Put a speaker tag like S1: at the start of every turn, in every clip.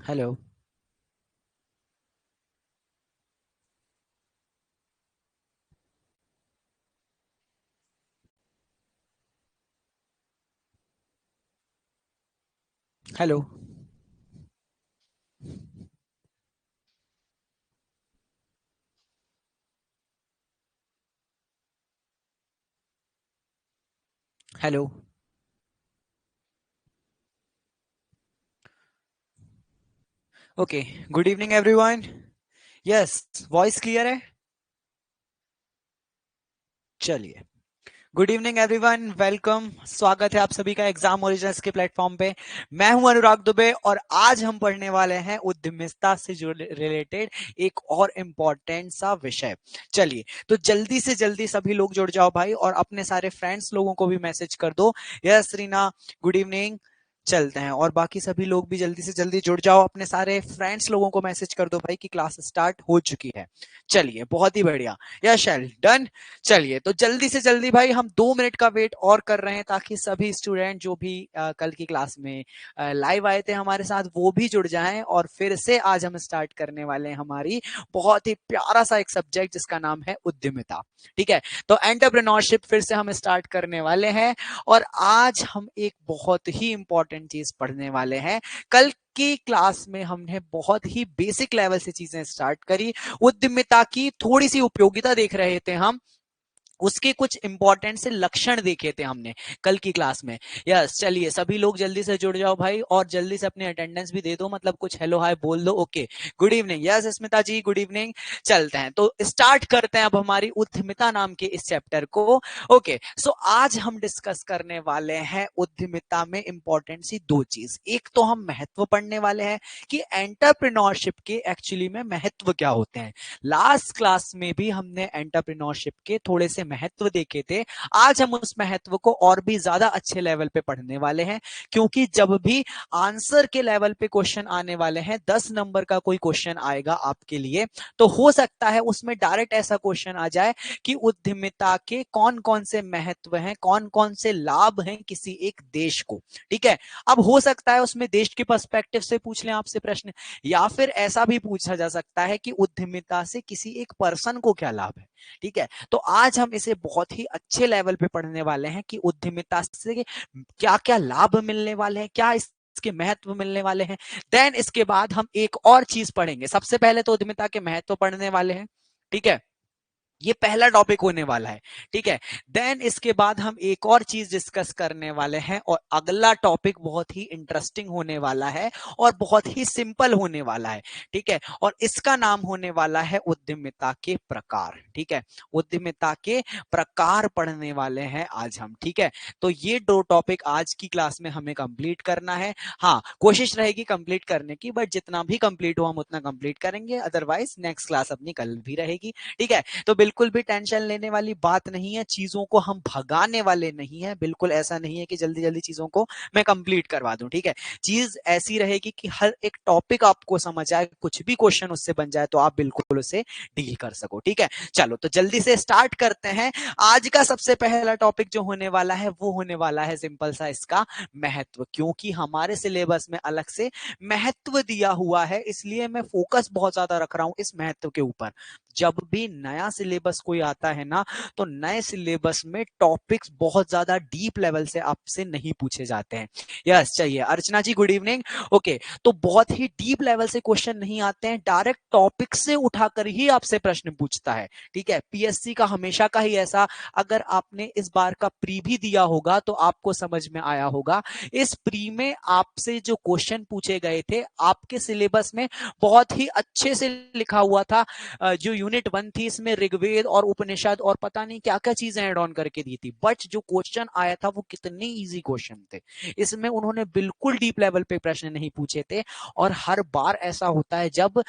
S1: Hello. Hello. Hello. Okay. Good evening everyone. Yes. Voice clear है? चलिए। Good evening everyone, welcome. स्वागत है आप सभी का एग्जाम ओरिजिनल्स के प्लेटफॉर्म पे। मैं हूं अनुराग दुबे और आज हम पढ़ने वाले हैं उद्यमिता से जो रिलेटेड एक और इम्पोर्टेंट सा विषय। चलिए, तो जल्दी से जल्दी सभी लोग जुड़ जाओ भाई और अपने सारे फ्रेंड्स लोगों को भी मैसेज कर दो। Yes Reena, good evening. चलते हैं और बाकी सभी लोग भी जल्दी से जल्दी जुड़ जाओ, अपने सारे फ्रेंड्स लोगों को मैसेज कर दो भाई कि क्लास स्टार्ट हो चुकी है। चलिए, बहुत ही बढ़िया। यस शैल, डन। चलिए, तो जल्दी से जल्दी भाई हम 2 मिनट का वेट और कर रहे हैं ताकि सभी स्टूडेंट जो भी कल की क्लास में लाइव आए थे हमारे साथ वो भी जुड़ जाएं और फिर से आज हम स्टार्ट करने वाले हैं हमारी बहुत ही प्यारा सा एक सब्जेक्ट जिसका नाम है उद्यमिता। ठीक है, तो एंटरप्रेन्योरशिप फिर से हम स्टार्ट करने वाले हैं और आज हम एक बहुत ही इंपॉर्टेंट चीज पढ़ने वाले हैं। कल की क्लास में हमने बहुत ही बेसिक लेवल से चीजें स्टार्ट करी, उद्यमिता की थोड़ी सी उपयोगिता देख रहे थे हम, उसके कुछ इंपॉर्टेंट से लक्षण देखे थे हमने कल की क्लास में। यस, चलिए सभी लोग जल्दी से जुड़ जाओ भाई और जल्दी से अपनी अटेंडेंस भी दे दो, मतलब कुछ हेलो हाय बोल दो। Okay, good evening. Yes Smita ji, good evening. चलते हैं, तो स्टार्ट करते हैं अब हमारी उद्यमिता नाम के इस चैप्टर को। ओके, सो आज हम डिस्कस करने वाले हैं उद्यमिता में इंपॉर्टेंट सी दो चीज। एक तो हम महत्व पढ़ने वाले हैं कि एंटरप्रेन्योरशिप के एक्चुअली में महत्व क्या होते हैं। लास्ट क्लास में भी हमने एंटरप्रेन्योरशिप के थोड़े से महत्व देखे थे। आज हम उस महत्व को और भी ज्यादा अच्छे लेवल पे पढ़ने वाले हैं, क्योंकि जब भी आंसर के लेवल पे क्वेश्चन आने वाले हैं, 10 नंबर का कोई क्वेश्चन आएगा आपके लिए, तो हो सकता है उसमें डायरेक्ट ऐसा क्वेश्चन आ जाए कि उद्यमिता के कौन कौन से महत्व हैं, कौन कौन से लाभ हैं किसी एक देश को। ठीक है, अब हो सकता है उसमें देश के पर्सपेक्टिव से पूछ लें आपसे प्रश्न, या फिर ऐसा भी पूछा जा सकता है कि उद्यमिता से किसी एक पर्सन को क्या लाभ है। ठीक है, तो आज हम इसे बहुत ही अच्छे लेवल पे पढ़ने वाले हैं कि उद्यमिता से क्या क्या लाभ मिलने वाले हैं, क्या इसके महत्व मिलने वाले हैं। देन इसके बाद हम एक और चीज पढ़ेंगे। सबसे पहले तो उद्यमिता के महत्व पढ़ने वाले हैं। ठीक है, ये पहला टॉपिक होने वाला है। ठीक है, देन इसके बाद हम एक और चीज डिस्कस करने वाले हैं और अगला टॉपिक बहुत ही इंटरेस्टिंग होने वाला है और बहुत ही सिंपल होने वाला है। ठीक है, और इसका नाम होने वाला है उद्यमिता के प्रकार। ठीक है, उद्यमिता के प्रकार पढ़ने वाले हैं आज हम। ठीक है, तो ये दो टॉपिक आज की क्लास में हमें कंप्लीट करना है। हाँ, कोशिश रहेगी कंप्लीट करने की, बट जितना भी कंप्लीट हो हम उतना कंप्लीट करेंगे, अदरवाइज नेक्स्ट क्लास अपनी कल भी रहेगी। ठीक है, तो बिल्कुल भी टेंशन लेने वाली बात नहीं है, चीजों को हम भगाने वाले नहीं है। बिल्कुल ऐसा नहीं है कि जल्दी जल्दी चीजों को मैं कंप्लीट करवा दूं। ठीक है, चीज ऐसी रहेगी कि हर एक टॉपिक आपको समझ आए, कुछ भी क्वेश्चन उससे बन जाए तो आप बिल्कुल उसे डील कर सको। ठीक है, चलो तो जल्दी से स्टार्ट करते हैं। आज का सबसे पहला टॉपिक जो होने वाला है वो होने वाला है सिंपल सा इसका महत्व, क्योंकि हमारे सिलेबस में अलग से महत्व दिया हुआ है, इसलिए मैं फोकस बहुत ज्यादा रख रहा हूं इस महत्व के ऊपर। जब भी नया सिलेबस कोई आता है ना, तो नए सिलेबस में टॉपिक्स बहुत ज्यादा डीप लेवल से आपसे नहीं पूछे जाते हैं। यस, चाहिए अर्चना जी, गुड इवनिंग। ओके, तो बहुत ही डीप लेवल से क्वेश्चन नहीं आते हैं, डायरेक्ट टॉपिक से उठाकर ही आपसे प्रश्न पूछता है। ठीक है, पीएससी का हमेशा का ही ऐसा, अगर आपने इस बार का प्री भी दिया होगा तो आपको समझ में आया होगा, इस प्री में आपसे जो क्वेश्चन पूछे गए थे आपके सिलेबस में बहुत ही अच्छे से लिखा हुआ था। जो यूनिट 1 थी इसमें ऋग्वेद और उपनिषद और पता नहीं क्या क्या चीजें ऐड ऑन करके दी थी, बट जो क्वेश्चन आया था वो कितने इजी क्वेश्चन थे। इसमें उन्होंने बिल्कुल डीप लेवल पे प्रश्न नहीं पूछे थे। और हर बार ऐसा होता है जब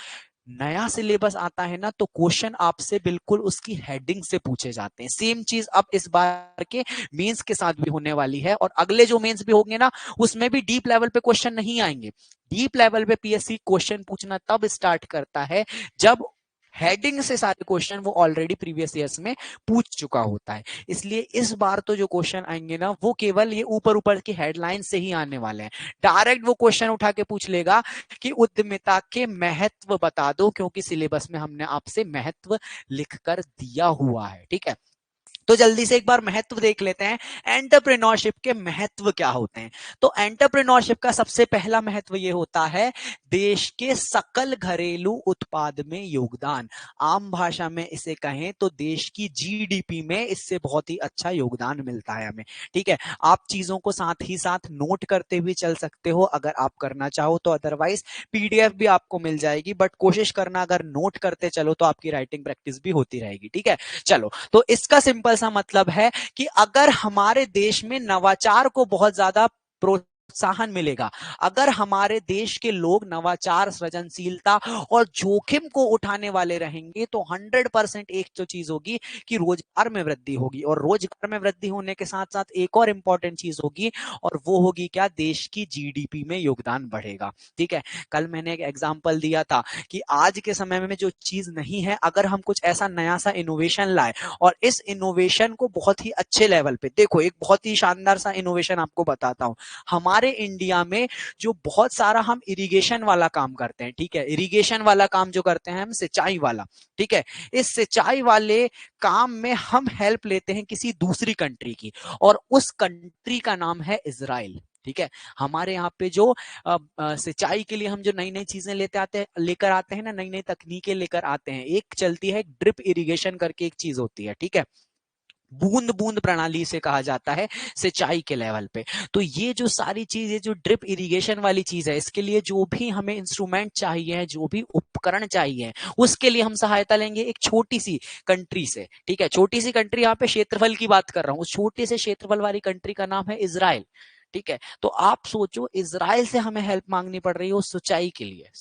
S1: नया सिलेबस आता है ना, तो क्वेश्चन आपसे बिल्कुल उसकी हेडिंग से पूछे जाते हैं। सेम चीज अब इस बार के मेंस के साथ भी होने वाली है और अगले जो मेंस भी होंगे ना, उसमें भी डीप लेवल पे क्वेश्चन नहीं आएंगे। डीप लेवल पे पीएससी क्वेश्चन पूछना तब स्टार्ट करता है जब हेडिंग से सारे क्वेश्चन वो ऑलरेडी प्रीवियस ईयर्स में पूछ चुका होता है। इसलिए इस बार तो जो क्वेश्चन आएंगे ना वो केवल ये ऊपर ऊपर की हेडलाइन से ही आने वाले हैं। डायरेक्ट वो क्वेश्चन उठा के पूछ लेगा कि उद्यमिता के महत्व बता दो, क्योंकि सिलेबस में हमने आपसे महत्व लिखकर दिया हुआ है। ठीक है, तो जल्दी से एक बार महत्व देख लेते हैं। एंटरप्रेन्योरशिप के महत्व क्या होते हैं? तो एंटरप्रेन्योरशिप का सबसे पहला महत्व यह होता है देश के सकल घरेलू उत्पाद में योगदान। आम भाषा में इसे कहें तो देश की जीडीपी में इससे बहुत ही अच्छा योगदान मिलता है हमें। ठीक है, आप चीजों को साथ ही साथ नोट करते हुए चल सकते हो अगर आप करना चाहो तो, अदरवाइज पीडीएफ भी आपको मिल जाएगी, बट कोशिश करना अगर नोट करते चलो तो आपकी राइटिंग प्रैक्टिस भी होती रहेगी। ठीक है, चलो, तो इसका सिंपल सा मतलब है कि अगर हमारे देश में नवाचार को बहुत ज्यादा प्रोत्साहन मिलेगा, अगर हमारे देश के लोग नवाचार, सृजनशीलता और जोखिम को उठाने वाले रहेंगे, तो 100% एक तो चीज होगी कि रोजगार में वृद्धि होगी, और रोजगार में वृद्धि होने के साथ साथ एक और इंपॉर्टेंट चीज होगी, और वो होगी क्या? देश की जीडीपी में योगदान बढ़ेगा। ठीक है, कल मैंने एक एग्जांपल दिया था कि आज के समय में जो चीज नहीं है, अगर हम कुछ ऐसा नया सा इनोवेशन लाए और इस इनोवेशन को बहुत ही अच्छे लेवल पे, देखो एक बहुत ही शानदार सा इनोवेशन आपको बताता हूं। हमारे इंडिया में जो बहुत सारा हम इरिगेशन वाला काम करते हैं, ठीक है, इरिगेशन वाला काम जो करते हैं हम, सिंचाई वाला, ठीक है, इस सिंचाई वाले काम में हम हेल्प लेते हैं किसी दूसरी कंट्री की, और उस कंट्री का नाम है इजराइल। ठीक है, हमारे यहाँ पे जो सिंचाई के लिए हम जो नई नई चीजें लेकर आते हैं ना, नई नई तकनीकें लेकर आते हैं, एक चलती है ड्रिप इरिगेशन करके एक चीज होती है। ठीक है, बूंद बूंद प्रणाली से कहा जाता है सिंचाई के लेवल पे। तो ये जो सारी चीज, ये जो ड्रिप इरिगेशन वाली चीज है, इसके लिए जो भी हमें इंस्ट्रूमेंट चाहिए, जो भी उपकरण चाहिए, उसके लिए हम सहायता लेंगे एक छोटी सी कंट्री से। ठीक है, छोटी सी कंट्री, यहाँ पे क्षेत्रफल की बात कर रहा हूँ, उस छोटे से क्षेत्रफल वाली कंट्री का नाम है इजराइल। ठीक है, तो आप सोचो इजराइल से हमें हेल्प मांगनी पड़ रही है उस सिंचाई के लिए।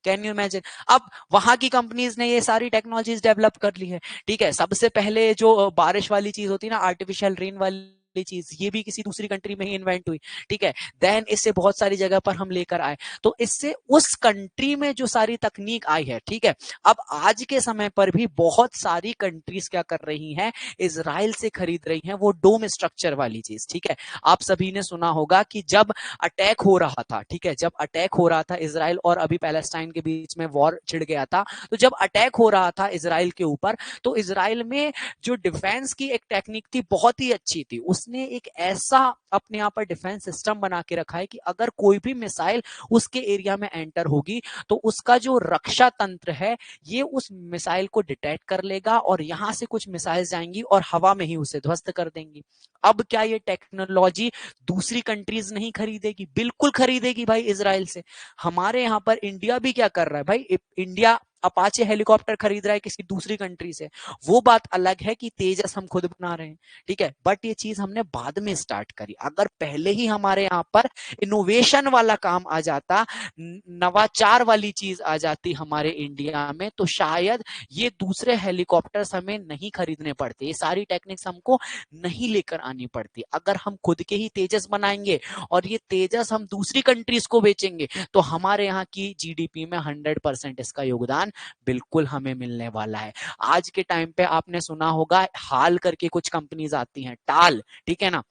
S1: Can you imagine? अब वहां की कंपनीज ने ये सारी टेक्नोलॉजीज डेवलप कर ली है। ठीक है, सबसे पहले जो बारिश वाली चीज होती है ना, आर्टिफिशियल रेन वाली चीज, ये भी किसी दूसरी कंट्री में ही इन्वेंट हुई। ठीक है, देन इससे बहुत सारी जगह पर हम लेकर आए, तो इससे उस कंट्री में जो सारी तकनीक आई है, ठीक है, अब आज के समय पर भी बहुत सारी कंट्रीज क्या कर रही हैं, इजराइल से खरीद रही हैं वो डोम स्ट्रक्चर वाली चीज। ठीक है, आप सभी ने सुना होगा कि जब अटैक हो रहा था, ठीक है, जब अटैक हो रहा था इजराइल और अभी पैलेस्टाइन के बीच में वॉर छिड़ गया था, तो जब अटैक हो रहा था इजराइल के ऊपर, तो इजराइल में जो डिफेंस की एक टेक्निक थी बहुत ही अच्छी थी। उसने एक ऐसा अपने यहाँ पर डिफेंस सिस्टम बना के रखा है कि अगर कोई भी मिसाइल उसके एरिया में एंटर होगी, तो उसका जो रक्षा तंत्र है ये उस मिसाइल को डिटेक्ट कर लेगा, और यहां से कुछ मिसाइल जाएंगी और हवा में ही उसे ध्वस्त कर देंगी। अब क्या ये टेक्नोलॉजी दूसरी कंट्रीज नहीं खरीदेगी? बिल्कुल खरीदेगी भाई, इजराइल से। हमारे यहाँ पर इंडिया भी क्या कर रहा है भाई, इंडिया अपाचे हेलीकॉप्टर खरीद रहा है किसी दूसरी कंट्री से। वो बात अलग है कि तेजस हम खुद बना रहे हैं। ठीक है, बट ये चीज हमने बाद में स्टार्ट करी। अगर पहले ही हमारे यहाँ पर इनोवेशन वाला काम आ जाता, नवाचार वाली चीज आ जाती हमारे इंडिया में, तो शायद ये दूसरे हेलीकॉप्टर्स हमें नहीं खरीदने पड़ते, ये सारी टेक्निक्स हमको नहीं लेकर आनी पड़ती। अगर हम खुद के ही तेजस बनाएंगे और ये तेजस हम दूसरी कंट्रीज को बेचेंगे, तो हमारे यहाँ की जीडीपी में 100% इसका योगदान बिल्कुल हमें मिलने वाला है। आज के टाइम पे आपने सुना होगा हाल करके कुछ कंपनीज आती हैं, टाल, ठीक है ना,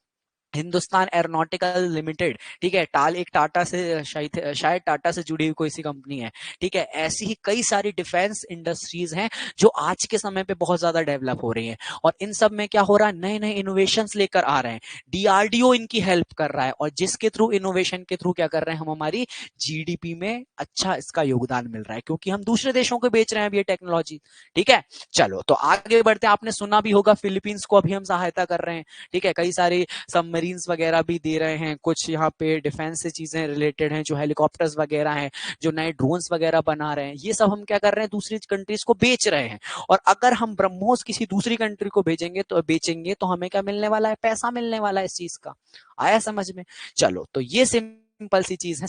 S1: हिंदुस्तान एरोनॉटिकल लिमिटेड। ठीक है, टाल एक टाटा से शायद टाटा से जुड़ी हुई कोई सी कंपनी है। ठीक है, ऐसी ही कई सारी डिफेंस इंडस्ट्रीज हैं जो आज के समय पे बहुत ज्यादा डेवलप हो रही हैं, और इन सब में क्या हो रहा है, नए नए इनोवेशंस लेकर आ रहे हैं। डीआरडीओ इनकी हेल्प कर रहा है, और जिसके थ्रू, इनोवेशन के थ्रू क्या कर रहे हैं, हम हमारी जीडीपी में अच्छा इसका योगदान मिल रहा है, क्योंकि हम दूसरे देशों को बेच रहे हैं अब ये टेक्नोलॉजी। ठीक है, चलो तो आगे बढ़ते हैं। आपने सुना भी होगा फिलीपींस को अभी हम सहायता कर रहे हैं। ठीक है, कई सारी सबमरीन्स वगैरह भी दे रहे हैं, कुछ यहाँ पे डिफेंस से चीजें रिलेटेड हैं, जो हेलीकॉप्टर्स वगैरह हैं, जो नए ड्रोन्स वगैरह बना रहे हैं, ये सब हम क्या कर रहे हैं, दूसरी कंट्रीज को बेच रहे हैं। और अगर हम ब्रह्मोस किसी दूसरी कंट्री को बेचेंगे तो हमें क्या मिलने वाला है, पैसा मिलने वाला है इस चीज का। आया समझ में? चलो, तो ये सिंपल सी चीज है,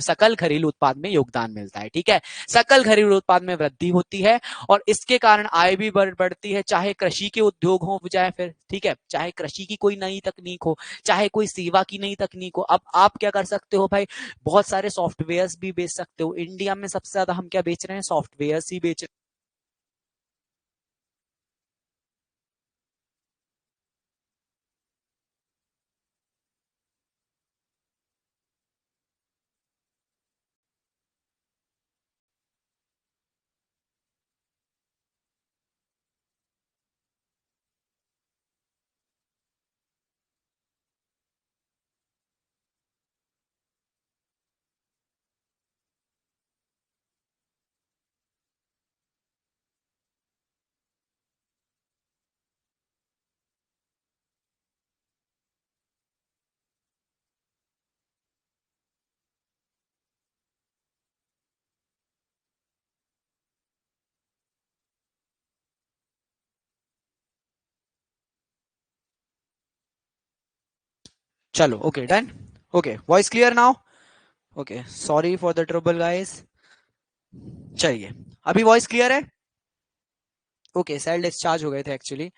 S1: सकल घरेलू उत्पाद में योगदान मिलता है। ठीक है, सकल घरेलू उत्पाद में वृद्धि होती है, और इसके कारण आय भी बढ़ती है, चाहे कृषि के उद्योग हो, चाहे फिर, ठीक है, चाहे कृषि की कोई नई तकनीक हो, चाहे कोई सेवा की नई तकनीक हो। अब आप क्या कर सकते हो भाई, बहुत सारे सॉफ्टवेयर भी बेच सकते हो। इंडिया में सबसे ज्यादा हम क्या बेच रहे हैं, सॉफ्टवेयर ही बेच रहे हैं। चलो okay done. Okay voice clear now. Okay sorry for the trouble guys. चलिए अभी वॉइस क्लियर है। ओके सेल डिस्चार्ज हो गए थे एक्चुअली।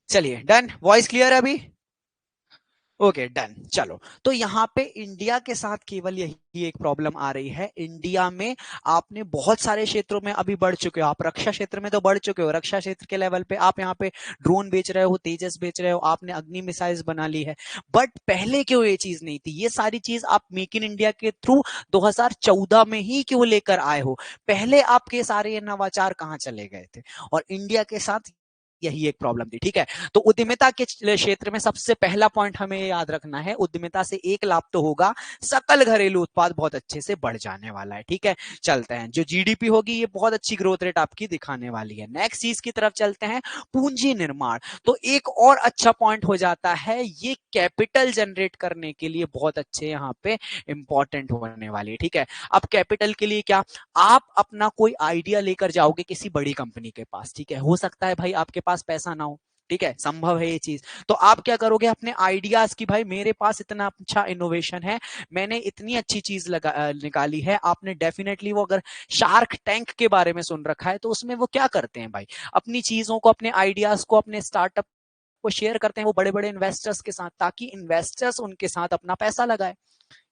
S1: चलिए डन, वॉइस क्लियर है अभी। Okay done. चलो तो यहाँ पे इंडिया के साथ केवल यही एक प्रॉब्लम आ रही है। इंडिया में आपने बहुत सारे क्षेत्रों में अभी बढ़ चुके हो, आप रक्षा क्षेत्र में तो बढ़ चुके हो, रक्षा क्षेत्र के लेवल पे आप यहाँ पे ड्रोन बेच रहे हो, तेजस बेच रहे हो, आपने अग्नि मिसाइल्स बना ली है। बट पहले क्यों ये चीज नहीं थी? ये सारी चीज आप मेक इन इंडिया के थ्रू 2014 में ही क्यों लेकर आए हो? पहले आपके सारे ये नवाचार कहाँ चले गए थे? और इंडिया के साथ यही एक प्रॉब्लम थी। ठीक है, तो उद्यमिता के क्षेत्र में सबसे पहला पॉइंट हमें याद रखना है, उद्यमिता से एक लाभ तो होगा, सकल घरेलू उत्पाद बहुत अच्छे से बढ़ जाने वाला है। ठीक है, चलते हैं, जो जीडीपी होगी ये बहुत अच्छी ग्रोथ रेट आपकी दिखाने वाली है। नेक्स्ट चीज की तरफ चलते हैं, पूंजी निर्माण। तो एक और अच्छा पॉइंट हो जाता है, ये कैपिटल जनरेट करने के लिए बहुत अच्छे यहाँ पे इंपॉर्टेंट होने वाली है। ठीक है, अब कैपिटल के लिए क्या, आप अपना कोई आइडिया लेकर जाओगे किसी बड़ी कंपनी के पास। ठीक है, हो सकता है भाई आपके पास पैसा ना हो, ठीक है, संभव है ये चीज। तो आप क्या करोगे, अपने आइडियाज की, भाई मेरे पास इतना अच्छा इनोवेशन है, मैंने इतनी अच्छी चीज निकाली है। आपने डेफिनेटली वो अगर शार्क टैंक के बारे में सुन रखा है, तो उसमें वो क्या करते हैं भाई, अपनी चीजों को, अपने आइडियाज को, अपने स्टार्टअप को शेयर करते हैं वो बड़े बड़े इन्वेस्टर्स के साथ, ताकि इन्वेस्टर्स उनके साथ अपना पैसा लगाए।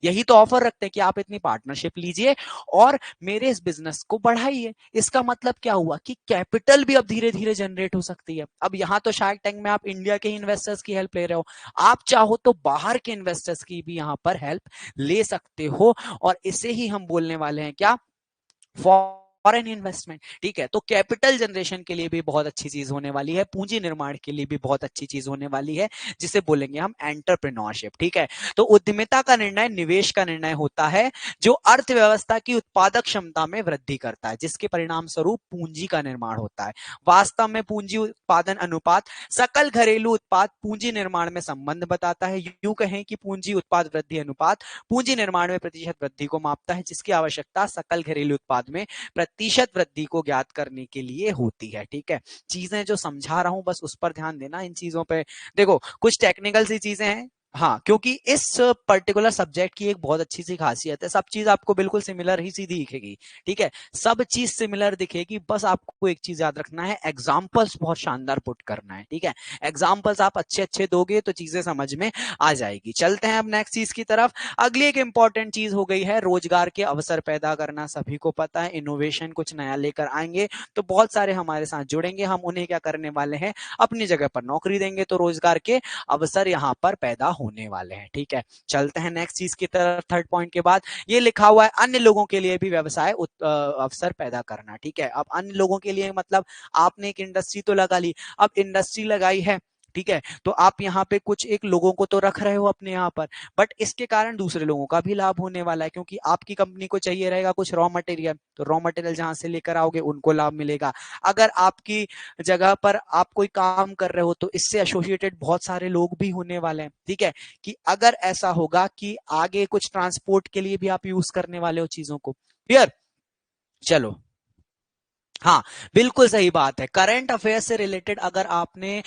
S1: यही तो ऑफर रखते हैं कि आप इतनी पार्टनरशिप लीजिए और मेरे इस बिजनेस को बढ़ाइए। इसका मतलब क्या हुआ कि कैपिटल भी अब धीरे धीरे जनरेट हो सकती है। अब यहां तो शार्क टैंक में आप इंडिया के इन्वेस्टर्स की हेल्प ले रहे हो, आप चाहो तो बाहर के इन्वेस्टर्स की भी यहां पर हेल्प ले सकते हो, और इसे ही हम बोलने वाले हैं क्या, फॉरेन इन्वेस्टमेंट। ठीक है, तो कैपिटल जनरेशन के लिए भी बहुत अच्छी चीज होने वाली है, पूंजी निर्माण के लिए भी बहुत अच्छी चीज होने वाली है, जिसे बोलेंगे हम एंटरप्रेन्योरशिप। ठीक है, तो उद्यमिता का निर्णय निवेश का निर्णय होता है, जो अर्थव्यवस्था की उत्पादक क्षमता में वृद्धि करता है, जिसके परिणाम स्वरूप पूंजी का निर्माण होता है। वास्तव में पूंजी उत्पादन अनुपात सकल घरेलू उत्पाद पूंजी निर्माण में संबंध बताता है। यूं कहें कि पूंजी उत्पाद वृद्धि अनुपात पूंजी निर्माण में प्रतिशत वृद्धि को मापता है, जिसकी आवश्यकता सकल घरेलू उत्पाद में प्रतिशत वृद्धि को ज्ञात करने के लिए होती है। ठीक है, चीजें जो समझा रहा हूं बस उस पर ध्यान देना, इन चीजों पे देखो कुछ टेक्निकल सी चीजें हैं। हाँ, क्योंकि इस पर्टिकुलर सब्जेक्ट की एक बहुत अच्छी सी खासियत है, सब चीज आपको बिल्कुल सिमिलर ही सी दिखेगी। ठीक है, सब चीज सिमिलर दिखेगी, बस आपको एक चीज याद रखना है, एग्जाम्पल्स बहुत शानदार पुट करना है। ठीक है, एग्जाम्पल्स आप अच्छे अच्छे दोगे तो चीजें समझ में आ जाएगी। चलते हैं अब नेक्स्ट चीज की तरफ। अगली एक इंपॉर्टेंट चीज हो गई है रोजगार के अवसर पैदा करना। सभी को पता है इनोवेशन कुछ नया लेकर आएंगे तो बहुत सारे हमारे साथ जुड़ेंगे, हम उन्हें क्या करने वाले हैं, अपनी जगह पर नौकरी देंगे, तो रोजगार के अवसर यहाँ पर पैदा होने वाले हैं। ठीक है, चलते हैं नेक्स्ट चीज की तरफ। थर्ड पॉइंट के बाद ये लिखा हुआ है, अन्य लोगों के लिए भी व्यवसाय अवसर पैदा करना। ठीक है, अब अन्य लोगों के लिए मतलब आपने एक इंडस्ट्री तो लगा ली, अब इंडस्ट्री लगाई है, ठीक है, तो आप यहाँ पे कुछ एक लोगों को तो रख रहे हो अपने यहाँ पर, बट इसके कारण दूसरे लोगों का भी लाभ होने वाला है, क्योंकि आपकी कंपनी को चाहिए रहेगा कुछ रॉ मटेरियल, तो रॉ मटेरियल जहां से लेकर आओगे उनको लाभ मिलेगा। अगर आपकी जगह पर आप कोई काम कर रहे हो तो इससे एसोसिएटेड बहुत सारे लोग भी होने वाले हैं। ठीक है, कि अगर ऐसा होगा कि आगे कुछ ट्रांसपोर्ट के लिए भी आप यूज करने वाले हो चीजों को। क्लियर, चलो, हाँ बिल्कुल सही बात है। करंट अफेयर से रिलेटेड अगर आपने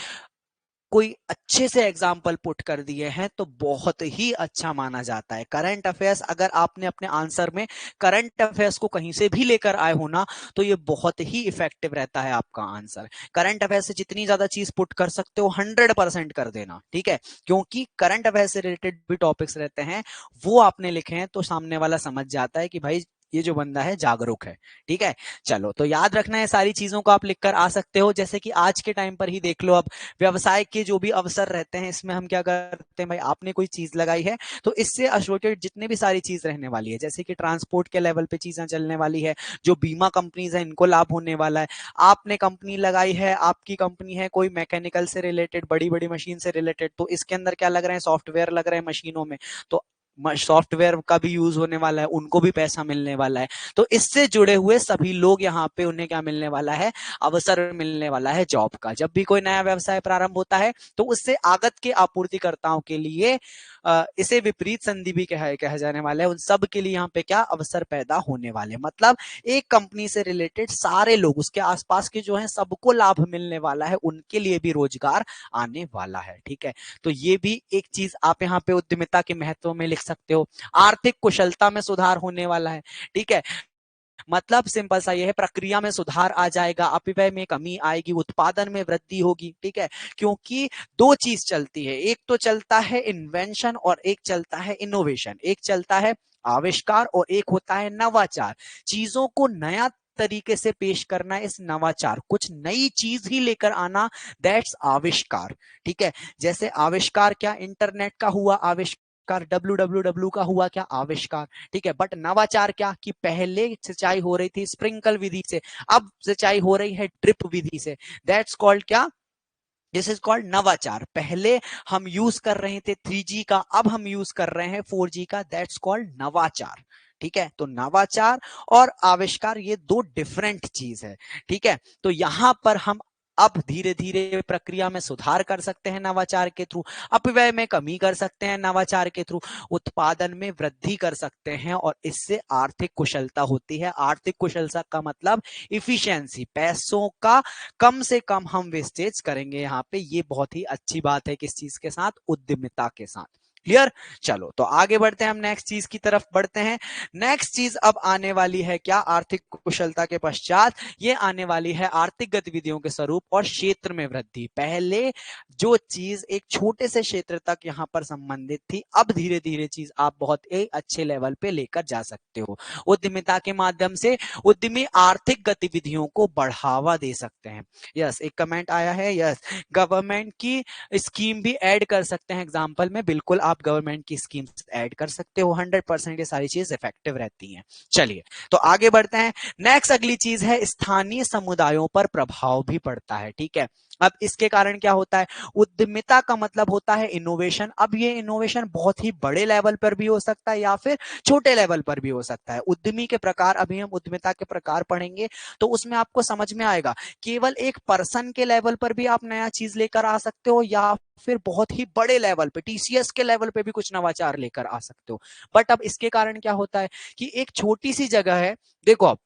S1: कोई अच्छे से एग्जाम्पल पुट कर दिए हैं तो बहुत ही अच्छा माना जाता है। करंट अफेयर्स अगर आपने अपने आंसर में करंट अफेयर्स को कहीं से भी लेकर आए हो ना, तो ये बहुत ही इफेक्टिव रहता है आपका आंसर। करंट अफेयर्स से जितनी ज्यादा चीज पुट कर सकते हो 100% कर देना। ठीक है, क्योंकि करंट अफेयर्स से रिलेटेड भी टॉपिक्स रहते हैं, वो आपने लिखे हैं तो सामने वाला समझ जाता है कि भाई ये जो बंदा है जागरूक है। ठीक है, चलो तो याद रखना है, सारी चीजों को आप लिखकर आ सकते हो। जैसे कि आज के टाइम पर ही देख लो, अब व्यवसाय के जो भी अवसर रहते हैं इसमें हम क्या करते हैं, भाई आपने कोई चीज लगाई है तो इससे एसोसिएटेड जितने भी सारी चीज रहने वाली है, जैसे कि ट्रांसपोर्ट के लेवल पे चीजें चलने वाली है, जो बीमा कंपनीज है इनको लाभ होने वाला है। आपने कंपनी लगाई है, आपकी कंपनी है कोई मैकेनिकल से रिलेटेड, बड़ी बड़ी मशीन से रिलेटेड, तो इसके अंदर क्या लग रहे हैं, सॉफ्टवेयर लग रहे हैं मशीनों में, तो सॉफ्टवेयर का भी यूज होने वाला है, उनको भी पैसा मिलने वाला है। तो इससे जुड़े हुए सभी लोग यहाँ पे उन्हें क्या मिलने वाला है, अवसर मिलने वाला है जॉब का। जब भी कोई नया व्यवसाय प्रारंभ होता है तो उससे आगत के आपूर्तिकर्ताओं के लिए इसे विपरीत संधि भी कहा जाने वाला है। उन सब के लिए यहाँ पे क्या अवसर पैदा होने वाले, मतलब एक कंपनी से रिलेटेड सारे लोग, उसके आसपास के जो है सबको लाभ मिलने वाला है, उनके लिए भी रोजगार आने वाला है। ठीक है, तो ये भी एक चीज आप यहाँ पे उद्यमिता के महत्व में लिख सकते हो। आर्थिक कुशलता में सुधार होने वाला है। ठीक है, मतलब सिंपल सा ये है, प्रक्रिया में सुधार आ जाएगा, अपव्यय में कमी आएगी, उत्पादन में वृद्धि होगी। ठीक है, क्योंकि दो चीज चलती है, एक तो चलता है इन्वेंशन और एक चलता है इनोवेशन। एक चलता है आविष्कार और एक होता है नवाचार। चीजों को नया तरीके से पेश करना, इस नवाचार, कुछ नई चीज ही लेकर आना, दैट्स आविष्कार। ठीक है, जैसे आविष्कार क्या, इंटरनेट का हुआ आविष्कार, WWW का हुआ क्या, आविष्कार। ठीक है, बट नवाचार क्या, कि पहले सिंचाई हो रही थी स्प्रिंकल विधि से, अब सिंचाई हो रही है ड्रिप विधि से, दैट्स कॉल्ड क्या, दिस इज कॉल्ड नवाचार। पहले हम यूज कर रहे थे 3G का, अब हम यूज कर रहे हैं 4G का, दैट्स कॉल्ड नवाचार। ठीक है, तो नवाचार और आविष्कार ये दो डिफरेंट चीज है। ठीक है, तो यहां पर हम अब धीरे धीरे प्रक्रिया में सुधार कर सकते हैं नवाचार के थ्रू, अपव्यय में कमी कर सकते हैं नवाचार के थ्रू, उत्पादन में वृद्धि कर सकते हैं, और इससे आर्थिक कुशलता होती है। आर्थिक कुशलता का मतलब इफिशियंसी, पैसों का कम से कम हम वेस्टेज करेंगे यहाँ पे। ये बहुत ही अच्छी बात है, किस चीज के साथ, उद्यमिता के साथ। क्लियर, चलो तो आगे बढ़ते हैं, हम नेक्स्ट चीज की तरफ बढ़ते हैं। नेक्स्ट चीज अब आने वाली है क्या, आर्थिक कुशलता के पश्चात ये आने वाली है आर्थिक गतिविधियों के स्वरूप और क्षेत्र में वृद्धि। पहले जो चीज एक छोटे से क्षेत्र तक यहाँ पर संबंधित थी, अब धीरे धीरे चीज आप बहुत एक अच्छे लेवल पे लेकर जा सकते हो। उद्यमिता के माध्यम से उद्यमी आर्थिक गतिविधियों को बढ़ावा दे सकते हैं। यस, एक कमेंट आया है, यस, गवर्नमेंट की स्कीम भी ऐड कर सकते हैं एग्जाम्पल में। बिल्कुल आप गवर्नमेंट की स्कीम ऐड कर सकते हो, 100% ये सारी चीज इफेक्टिव रहती हैं। चलिए तो आगे बढ़ते हैं। नेक्स्ट अगली चीज है, स्थानीय समुदायों पर प्रभाव भी पड़ता है। ठीक है, अब इसके कारण क्या होता है, उद्यमिता का मतलब होता है इनोवेशन। अब ये इनोवेशन बहुत ही बड़े लेवल पर भी हो सकता है या फिर छोटे लेवल पर भी हो सकता है। उद्यमी के प्रकार, अभी हम उद्यमिता के प्रकार पढ़ेंगे तो उसमें आपको समझ में आएगा, केवल एक पर्सन के लेवल पर भी आप नया चीज लेकर आ सकते हो, या फिर बहुत ही बड़े लेवल पे TCS के लेवल पे भी कुछ नवाचार लेकर आ सकते हो। बट अब इसके कारण क्या होता है कि एक छोटी सी जगह है, देखो अब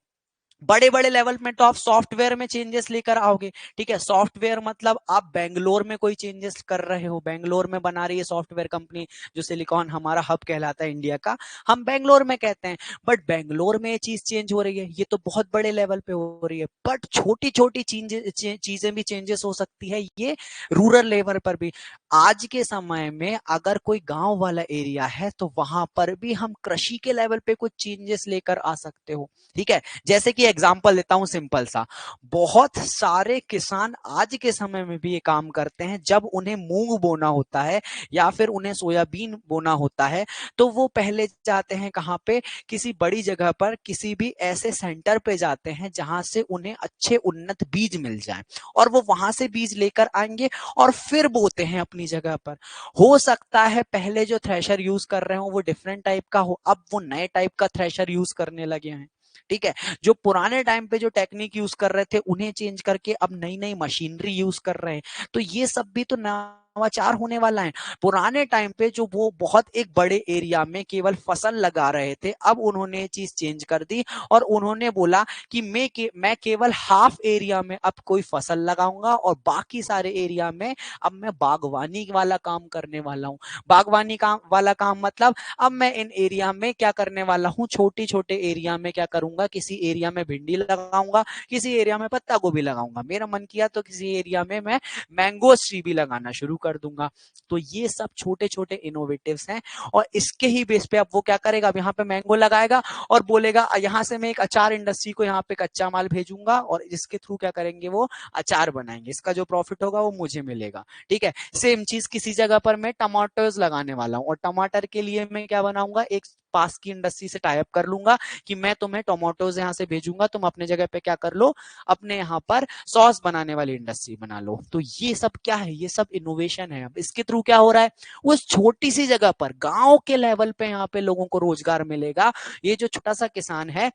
S1: बड़े बड़े लेवल में तो आप सॉफ्टवेयर में चेंजेस लेकर आओगे। ठीक है, सॉफ्टवेयर मतलब आप बेंगलोर में कोई चेंजेस कर रहे हो, बेंगलोर में बना रही है सॉफ्टवेयर कंपनी, जो सिलिकॉन हमारा हब कहलाता है इंडिया का, हम बेंगलोर में कहते हैं। बट बेंगलोर में ये चीज चेंज हो रही है, ये तो बहुत बड़े लेवल पे हो रही है। बट छोटी छोटी चीजें भी चेंजेस हो सकती है, ये रूरल लेवल पर भी। आज के समय में अगर कोई गांव वाला एरिया है तो वहां पर भी हम कृषि के लेवल पे कुछ चेंजेस लेकर आ सकते हो। ठीक है, जैसे कि एग्जांपल देता हूं सिंपल सा, बहुत सारे किसान आज के समय में भी ये काम करते हैं, जब उन्हें मूंग बोना होता है या फिर उन्हें सोयाबीन बोना होता है, तो वो पहले जाते हैं कहां पे, किसी बड़ी जगह पर, किसी भी ऐसे सेंटर पे जाते हैं जहां से उन्हें अच्छे उन्नत बीज मिल जाए, और वो वहां से बीज लेकर आएंगे और फिर बोते हैं अपनी जगह पर। हो सकता है पहले जो थ्रेशर यूज कर रहे हो वो डिफरेंट टाइप का हो, अब वो नए टाइप का थ्रेशर यूज करने लगे हैं। ठीक है, जो पुराने टाइम पे जो टेक्निक यूज कर रहे थे उन्हें चेंज करके अब नई नई मशीनरी यूज कर रहे हैं। तो ये सब भी तो नवाचार होने वाला है। पुराने टाइम पे जो वो बहुत एक बड़े एरिया में केवल फसल लगा रहे थे, अब उन्होंने ये चीज चेंज कर दी और उन्होंने बोला कि मैं केवल हाफ एरिया में अब कोई फसल लगाऊंगा और बाकी सारे एरिया में अब मैं बागवानी वाला काम करने वाला हूँ। बागवानी काम वाला काम मतलब अब मैं इन एरिया में क्या करने वाला हूँ, छोटे छोटे एरिया में क्या करूंगा, किसी एरिया में भिंडी लगाऊंगा, किसी एरिया में पत्ता गोभी लगाऊंगा, मेरा मन किया तो किसी एरिया में मैं मैंगो ट्री भी लगाना शुरू कर दूंगा। तो ये सब छोटे छोटे इनोवेटिव्स हैं, और इसके ही बेस पे अब वो क्या करेगा, अब यहाँ पे मैंगो लगाएगा और बोलेगा यहाँ से मैं एक अचार इंडस्ट्री को यहाँ पे कच्चा माल भेजूंगा और इसके थ्रू क्या करेंगे, वो अचार बनाएंगे, इसका जो प्रॉफिट होगा वो मुझे मिलेगा। ठीक है, सेम चीज किसी जगह पर मैं टमाटर्स लगाने वाला हूँ और टमाटर के लिए मैं क्या बनाऊंगा, एक पास की इंडस्ट्री से टाई अप कर लूंगा कि मैं तुम्हें टोमेटोज यहाँ से भेजूंगा, तुम अपने जगह पे क्या कर लो, अपने यहाँ पर सॉस बनाने वाली इंडस्ट्री बना लो। तो ये सब क्या है, ये सब इनोवेशन है। अब इसके थ्रू क्या हो रहा है, उस छोटी सी जगह पर गांव के लेवल पे यहाँ पे लोगों को रोजगार मिलेगा। ये जो छोटा सा किसान है,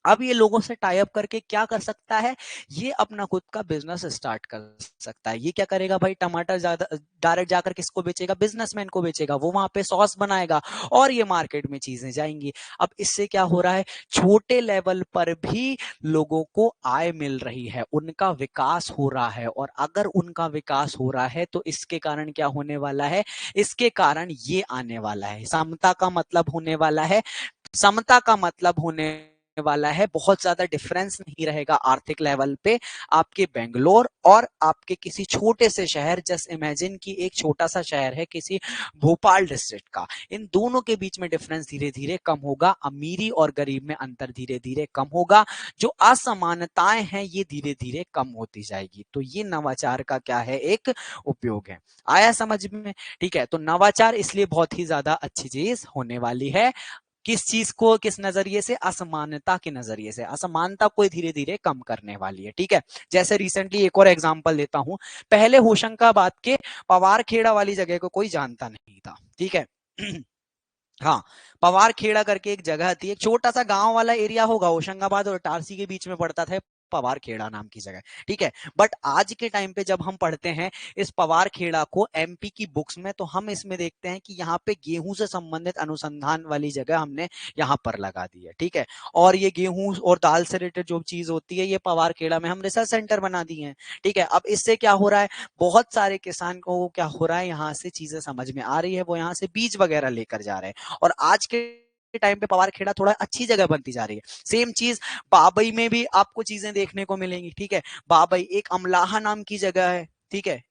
S1: अब ये लोगों से टाई अप करके क्या कर सकता है, ये अपना खुद का बिजनेस स्टार्ट कर सकता है। ये क्या करेगा भाई, टमाटर ज्यादा डायरेक्ट जाकर किसको बेचेगा, बिजनेसमैन को बेचेगा, वो वहां पे सॉस बनाएगा और ये मार्केट में चीजें जाएंगी। अब इससे क्या हो रहा है, छोटे लेवल पर भी लोगों को आय मिल रही है, उनका विकास हो रहा है। और अगर उनका विकास हो रहा है तो इसके कारण क्या होने वाला है, इसके कारण ये आने वाला है, समता का मतलब होने वाला है, समता का मतलब होने वाला है बहुत ज्यादा डिफरेंस नहीं रहेगा आर्थिक लेवल पे आपके बेंगलोर और आपके किसी छोटे से शहर। जस्ट इमेजिन कि एक छोटा सा शहर है किसी भोपाल डिस्ट्रिक्ट का, इन दोनों के बीच में डिफरेंस धीरे धीरे कम होगा, अमीरी और गरीब में अंतर धीरे धीरे कम होगा, जो असमानताएं हैं ये धीरे धीरे कम होती जाएगी। तो ये नवाचार का क्या है, एक उपयोग है। आया समझ में? ठीक है, तो नवाचार इसलिए बहुत ही ज्यादा अच्छी चीज होने वाली है। किस चीज को, किस नजरिए से, असमानता के नजरिए से, असमानता को धीरे धीरे कम करने वाली है। ठीक है, जैसे रिसेंटली एक और एग्जांपल देता हूं, पहले होशंगाबाद के पवार खेड़ा वाली जगह को कोई जानता नहीं था। ठीक है हाँ, पवार खेड़ा करके एक जगह थी, एक छोटा सा गांव वाला एरिया होगा, होशंगाबाद और इटारसी के बीच में पड़ता था पवार खेड़ा नाम की जगह। ठीक है, बट आज के टाइम पे जब हम पढ़ते हैं इस पवार खेड़ा को एमपी की बुक्स में, तो हम इसमें देखते हैं कि यहाँ पे गेहूं से संबंधित अनुसंधान वाली जगह हमने यहाँ पर लगा दी है। ठीक है, और ये गेहूं और दाल से रिलेटेड जो चीज होती है, ये पवार खेड़ा में हम रिसर्च सेंटर बना दिए हैं। ठीक है, अब इससे क्या हो रहा है, बहुत सारे किसान को क्या हो रहा है, यहाँ से चीजें समझ में आ रही है, वो यहाँ से बीज वगैरह लेकर जा रहे हैं, और आज के टाइम पे पवार खेड़ा थोड़ा अच्छी जगह बनती जा रही है। सेम चीज बाबई में भी आपको चीजें देखने को मिलेंगी। ठीक है, बाबई एक अमलाहा नाम की जगह है। ठीक है,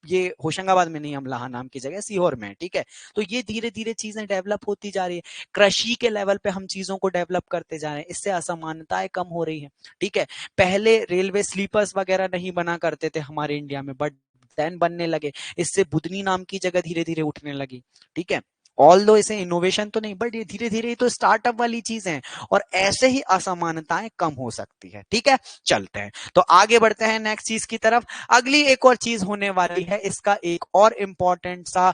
S1: ये होशंगाबाद में नहीं, अमलाहा नाम की जगह सीहोर में। ठीक है, तो ये धीरे धीरे चीजें डेवलप होती जा रही है, कृषि के लेवल पे हम चीजों को डेवलप करते जा रहे हैं, इससे असमानताएं कम हो रही है। ठीक है, पहले रेलवे स्लीपर्स वगैरह नहीं बना करते थे हमारे इंडिया में, बट देन बनने लगे, इससे बुदनी नाम की जगह धीरे धीरे उठने लगी। ठीक है, ऑल दो इसे इनोवेशन तो नहीं, बट ये धीरे धीरे तो स्टार्टअप वाली चीज है, और ऐसे ही असमानताएं कम हो सकती है। ठीक है, चलते हैं तो आगे बढ़ते हैं नेक्स्ट चीज की तरफ। अगली एक और चीज होने वाली है, इसका एक और इंपॉर्टेंट सा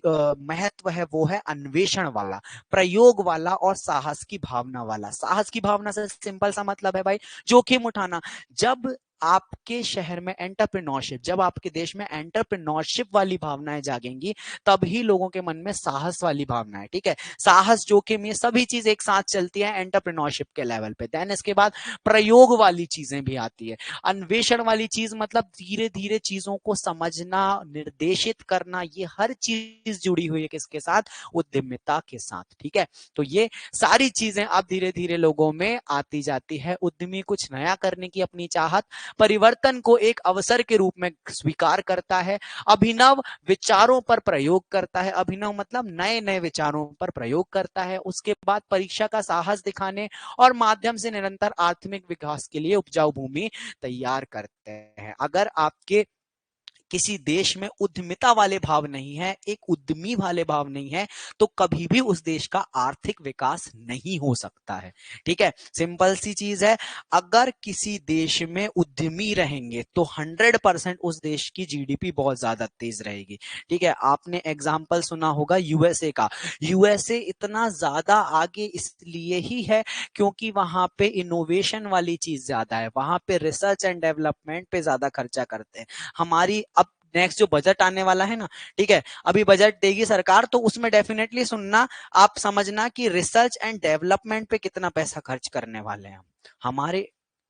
S1: महत्व है, वो है अन्वेषण वाला, प्रयोग वाला और साहस की भावना वाला। साहस की भावना से सिंपल सा मतलब है भाई जोखिम उठाना। जब आपके शहर में एंटरप्रेन्योरशिप, जब आपके देश में एंटरप्रेन्योरशिप वाली भावनाएं जागेंगी, तभी लोगों के मन में साहस वाली भावना है। ठीक है, साहस जोखिम ये सभी चीज एक साथ चलती है एंटरप्रेन्योरशिप के लेवल पे। देन इसके बाद प्रयोग वाली चीजें भी आती है, अन्वेषण वाली चीज मतलब धीरे धीरे चीजों को समझना, निर्देशित करना, ये हर चीज जुड़ी हुई है किसके साथ, उद्यमिता के साथ। ठीक है, तो ये सारी चीजें अब धीरे धीरे लोगों में आती जाती है। उद्यमी कुछ नया करने की अपनी चाहत, परिवर्तन को एक अवसर के रूप में स्वीकार करता है, अभिनव विचारों पर प्रयोग करता है, अभिनव मतलब नए नए विचारों पर प्रयोग करता है, उसके बाद परीक्षा का साहस दिखाने और माध्यम से निरंतर आर्थिक विकास के लिए उपजाऊ भूमि तैयार करते हैं। अगर आपके किसी देश में उद्यमिता वाले भाव नहीं है, एक उद्यमी वाले भाव नहीं है, तो कभी भी उस देश का आर्थिक विकास नहीं हो सकता है। ठीक है, सिंपल सी चीज है, अगर किसी देश में उद्यमी रहेंगे तो 100% उस देश की जीडीपी बहुत ज्यादा तेज रहेगी। ठीक है, आपने एग्जाम्पल सुना होगा यूएसए का। यूएसए इतना ज्यादा आगे इसलिए ही है क्योंकि वहां पे इनोवेशन वाली चीज ज्यादा है, वहां पे रिसर्च एंड डेवलपमेंट पे ज्यादा खर्चा करते हैं। हमारी अब नेक्स्ट जो बजट आने वाला है ना, ठीक है, अभी बजट देगी सरकार, तो उसमें डेफिनेटली सुनना, आप समझना कि रिसर्च एंड डेवलपमेंट पे कितना पैसा खर्च करने वाले हैं हमारे।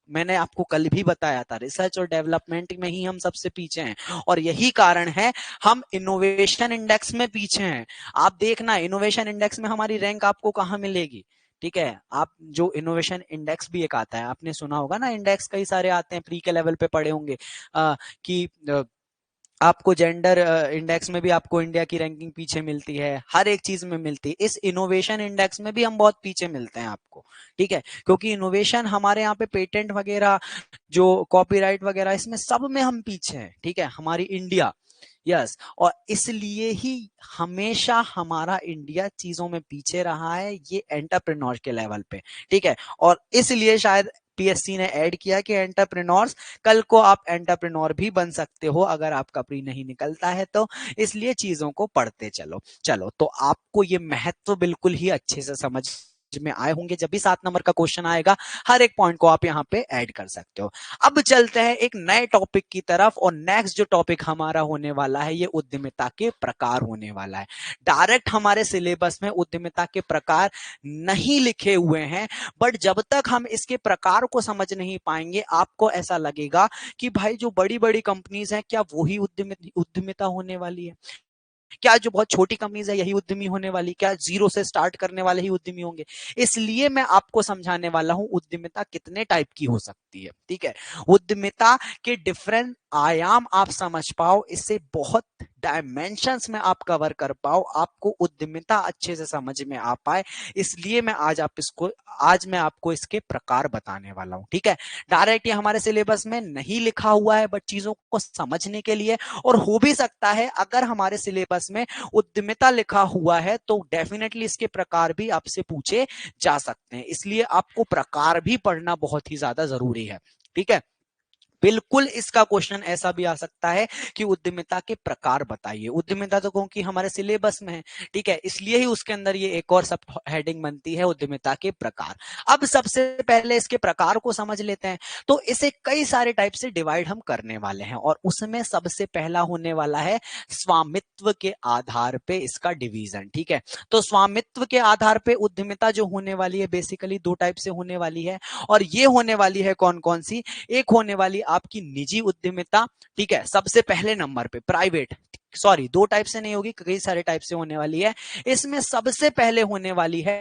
S1: मैंने आपको कल भी बताया था, रिसर्च और डेवलपमेंट में ही हम सबसे पीछे हैं, और यही कारण है हम इनोवेशन इंडेक्स में पीछे हैं। आप देखना इनोवेशन इंडेक्स में हमारी रैंक आपको कहां मिलेगी। ठीक है, आप जो इनोवेशन इंडेक्स भी एक आता है, आपने सुना होगा ना, इंडेक्स कई सारे आते हैं, प्री के लेवल पे पढ़े होंगे कि आपको जेंडर इंडेक्स में भी आपको इंडिया की रैंकिंग पीछे मिलती है, हर एक चीज में मिलती है। इस इनोवेशन इंडेक्स में भी हम बहुत पीछे मिलते हैं आपको। ठीक है, क्योंकि इनोवेशन हमारे यहाँ पे पेटेंट वगैरह, जो कॉपीराइट वगैरह, इसमें सब में हम पीछे हैं। ठीक है, हमारी इंडिया यस, और इसलिए ही हमेशा हमारा इंडिया चीजों में पीछे रहा है, ये एंटरप्रेन्योर के लेवल पे, ठीक है। और इसलिए शायद पीएससी ने ऐड किया कि एंटरप्रेन्योर्स, कल को आप एंटरप्रेन्योर भी बन सकते हो अगर आपका प्री नहीं निकलता है तो, इसलिए चीजों को पढ़ते चलो। चलो, तो आपको ये महत्व बिल्कुल ही अच्छे से समझ में आए होंगे। जब भी 7 नंबर का क्वेश्चन आएगा, हर एक पॉइंट को आप यहाँ पे ऐड कर सकते हो। अब चलते हैं एक नए टॉपिक की तरफ, और नेक्स्ट जो टॉपिक हमारा होने वाला है, ये उद्यमिता के प्रकार होने वाला है। डायरेक्ट हमारे सिलेबस में उद्यमिता के प्रकार नहीं लिखे हुए हैं, बट जब तक हम इसके प्रकार को समझ नहीं पाएंगे, आपको ऐसा लगेगा कि भाई जो बड़ी बड़ी कंपनीज हैं, क्या वही उद्यमिता होने वाली है? क्या जो बहुत छोटी कंपनीज है यही उद्यमी होने वाली? क्या जीरो से स्टार्ट करने वाले ही उद्यमी होंगे? इसलिए मैं आपको समझाने वाला हूं उद्यमिता कितने टाइप की हो सकती है, ठीक है। उद्यमिता के डिफरेंट आयाम आप समझ पाओ, इससे बहुत डायमेंशंस में आप कवर कर पाओ, आपको उद्यमिता अच्छे से समझ में आ पाए, इसलिए आज मैं आपको इसके प्रकार बताने वाला हूं, ठीक है। डायरेक्ट ये हमारे सिलेबस में नहीं लिखा हुआ है, बट चीजों को समझने के लिए, और हो भी सकता है अगर हमारे सिलेबस में उद्यमिता लिखा हुआ है तो डेफिनेटली इसके प्रकार भी आपसे पूछे जा सकते हैं, इसलिए आपको प्रकार भी पढ़ना बहुत ही ज्यादा जरूरी है, ठीक है। बिल्कुल इसका क्वेश्चन ऐसा भी आ सकता है कि उद्यमिता के प्रकार बताइए। उद्यमिता तो क्योंकि हमारे सिलेबस में है, ठीक है, इसलिए ही उसके अंदर ये एक और सब हेडिंग बनती है, उद्यमिता के प्रकार। अब सबसे पहले इसके प्रकार को समझ लेते हैं। तो इसे कई सारे टाइप से डिवाइड हम करने वाले हैं, और उसमें सबसे पहला होने वाला है स्वामित्व के आधार पे इसका डिवीजन, ठीक है। तो स्वामित्व के आधार पे उद्यमिता जो होने वाली है, बेसिकली दो टाइप से होने वाली है, और ये होने वाली है कौन कौन सी? एक होने वाली आपकी निजी उद्यमिता, ठीक है, सबसे पहले नंबर पे प्राइवेट, सॉरी दो टाइप से नहीं होगी, कई सारे टाइप से होने वाली है। इसमें सबसे पहले होने वाली है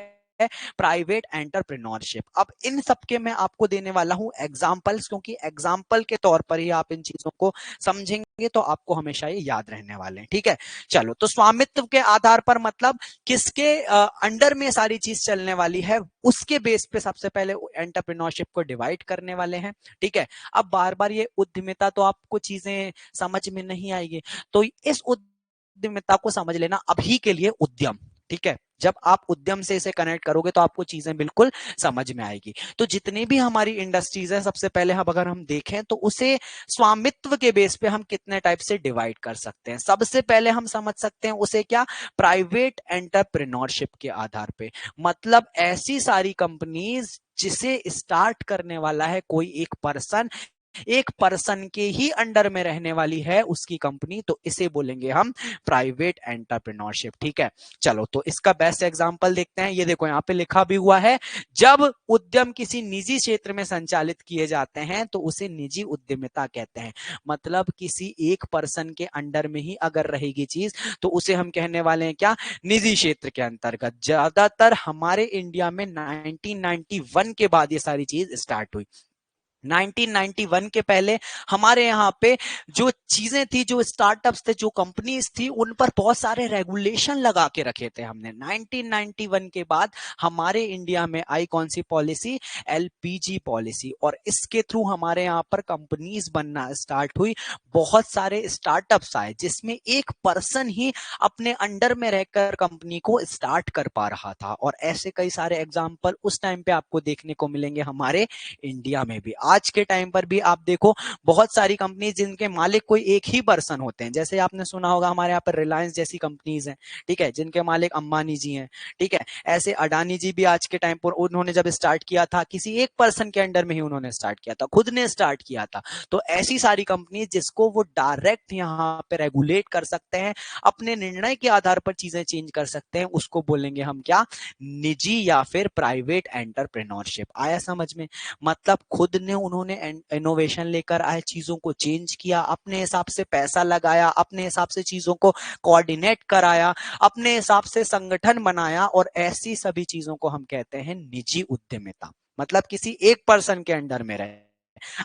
S1: प्राइवेट एंटरप्रेन्योरशिप। अब इन सबके मैं आपको देने वाला हूं एग्जांपल्स, क्योंकि एग्जांपल के तौर पर ही आप इन चीजों को समझेंगे तो आपको हमेशा ये याद रहने वाले हैं, ठीक है। चलो, तो स्वामित्व के आधार पर मतलब किसके अंडर में सारी चीज चलने वाली है, उसके बेस पे सबसे पहले एंटरप्रेन्योरशिप को डिवाइड करने वाले हैं, ठीक है। अब बार बार ये उद्यमिता तो आपको चीजें समझ में नहीं आएगी, तो इस उद्यमिता को समझ लेना अभी के लिए उद्यम, ठीक है। जब आप उद्यम से इसे कनेक्ट करोगे तो आपको चीजें बिल्कुल समझ में आएगी। तो जितनी भी हमारी इंडस्ट्रीज है, सबसे पहले हम अगर हम देखें तो उसे स्वामित्व के बेस पे हम कितने टाइप से डिवाइड कर सकते हैं। सबसे पहले हम समझ सकते हैं उसे क्या, प्राइवेट एंटरप्रेन्योरशिप के आधार पे, मतलब ऐसी सारी कंपनीज जिसे स्टार्ट करने वाला है कोई एक पर्सन, एक पर्सन के ही अंडर में रहने वाली है उसकी कंपनी, तो इसे बोलेंगे हम प्राइवेट एंटरप्रेन्योरशिप, ठीक है। चलो, तो इसका बेस्ट एग्जांपल देखते हैं। ये देखो यहाँ पे लिखा भी हुआ है, जब उद्यम किसी निजी क्षेत्र में संचालित किए जाते हैं तो उसे निजी उद्यमिता कहते हैं। मतलब किसी एक पर्सन के अंडर में ही अगर रहेगी चीज तो उसे हम कहने वाले हैं क्या, निजी क्षेत्र के अंतर्गत। ज्यादातर हमारे इंडिया में 1991 के बाद ये सारी चीज स्टार्ट हुई। 1991 के पहले हमारे यहाँ पे जो चीजें थी, जो स्टार्टअप्स थे, जो कंपनीज थी, उन पर बहुत सारे रेगुलेशन लगा के रखे थे हमने। 1991 के बाद हमारे इंडिया में आई कौन सी पॉलिसी, एलपीजी पॉलिसी, और इसके थ्रू हमारे यहाँ पर कंपनीज बनना स्टार्ट हुई। बहुत सारे स्टार्टअप्स आए जिसमें एक पर्सन ही अपने अंडर में रहकर कंपनी को स्टार्ट कर पा रहा था, और ऐसे कई सारे एग्जाम्पल उस टाइम पे आपको देखने को मिलेंगे हमारे इंडिया में भी। आज के टाइम पर भी आप देखो बहुत सारी कंपनी जिनके मालिक कोई एक ही पर्सन होते हैं, जैसे आपने सुना होगा हमारे यहाँ पर रिलायंस जैसी कंपनीज हैं, ठीक है, जिनके मालिक अंबानी जी हैं, ठीक है। ऐसे अडानी जी भी आज के टाइम पर, उन्होंने जब स्टार्ट किया था किसी एक पर्सन के अंडर में ही उन्होंने स्टार्ट किया था, खुद ने स्टार्ट किया था। तो ऐसी सारी कंपनी जिसको वो डायरेक्ट यहाँ पे रेगुलेट कर सकते हैं, अपने निर्णय के आधार पर चीजें चेंज कर सकते हैं, उसको बोलेंगे हम क्या, निजी या फिर प्राइवेट एंटरप्रेन्योरशिप। आया समझ में? मतलब खुद ने उन्होंने इनोवेशन लेकर आए, चीजों को चेंज किया, अपने हिसाब से पैसा लगाया, अपने हिसाब से चीजों को कोऑर्डिनेट कराया, अपने हिसाब से संगठन बनाया, और ऐसी सभी चीजों को हम कहते हैं निजी उद्यमिता। मतलब किसी एक पर्सन के अंडर में रहे।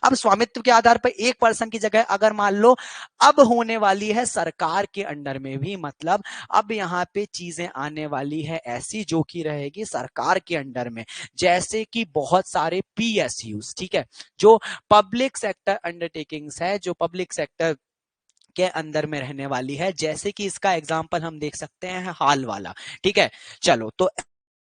S1: अब स्वामित्व के आधार पर एक पर्सन की जगह अगर मान लो अब होने वाली है सरकार के अंडर में भी, मतलब अब यहाँ पे चीजें आने वाली है ऐसी जो कि रहेगी सरकार के अंडर में, जैसे कि बहुत सारे पीएसयूज, ठीक है, जो पब्लिक सेक्टर अंडरटेकिंग्स है, जो पब्लिक सेक्टर के अंदर में रहने वाली है, जैसे कि इसका एग्जाम्पल हम देख सकते हैं हाल वाला। ठीक है, चलो तो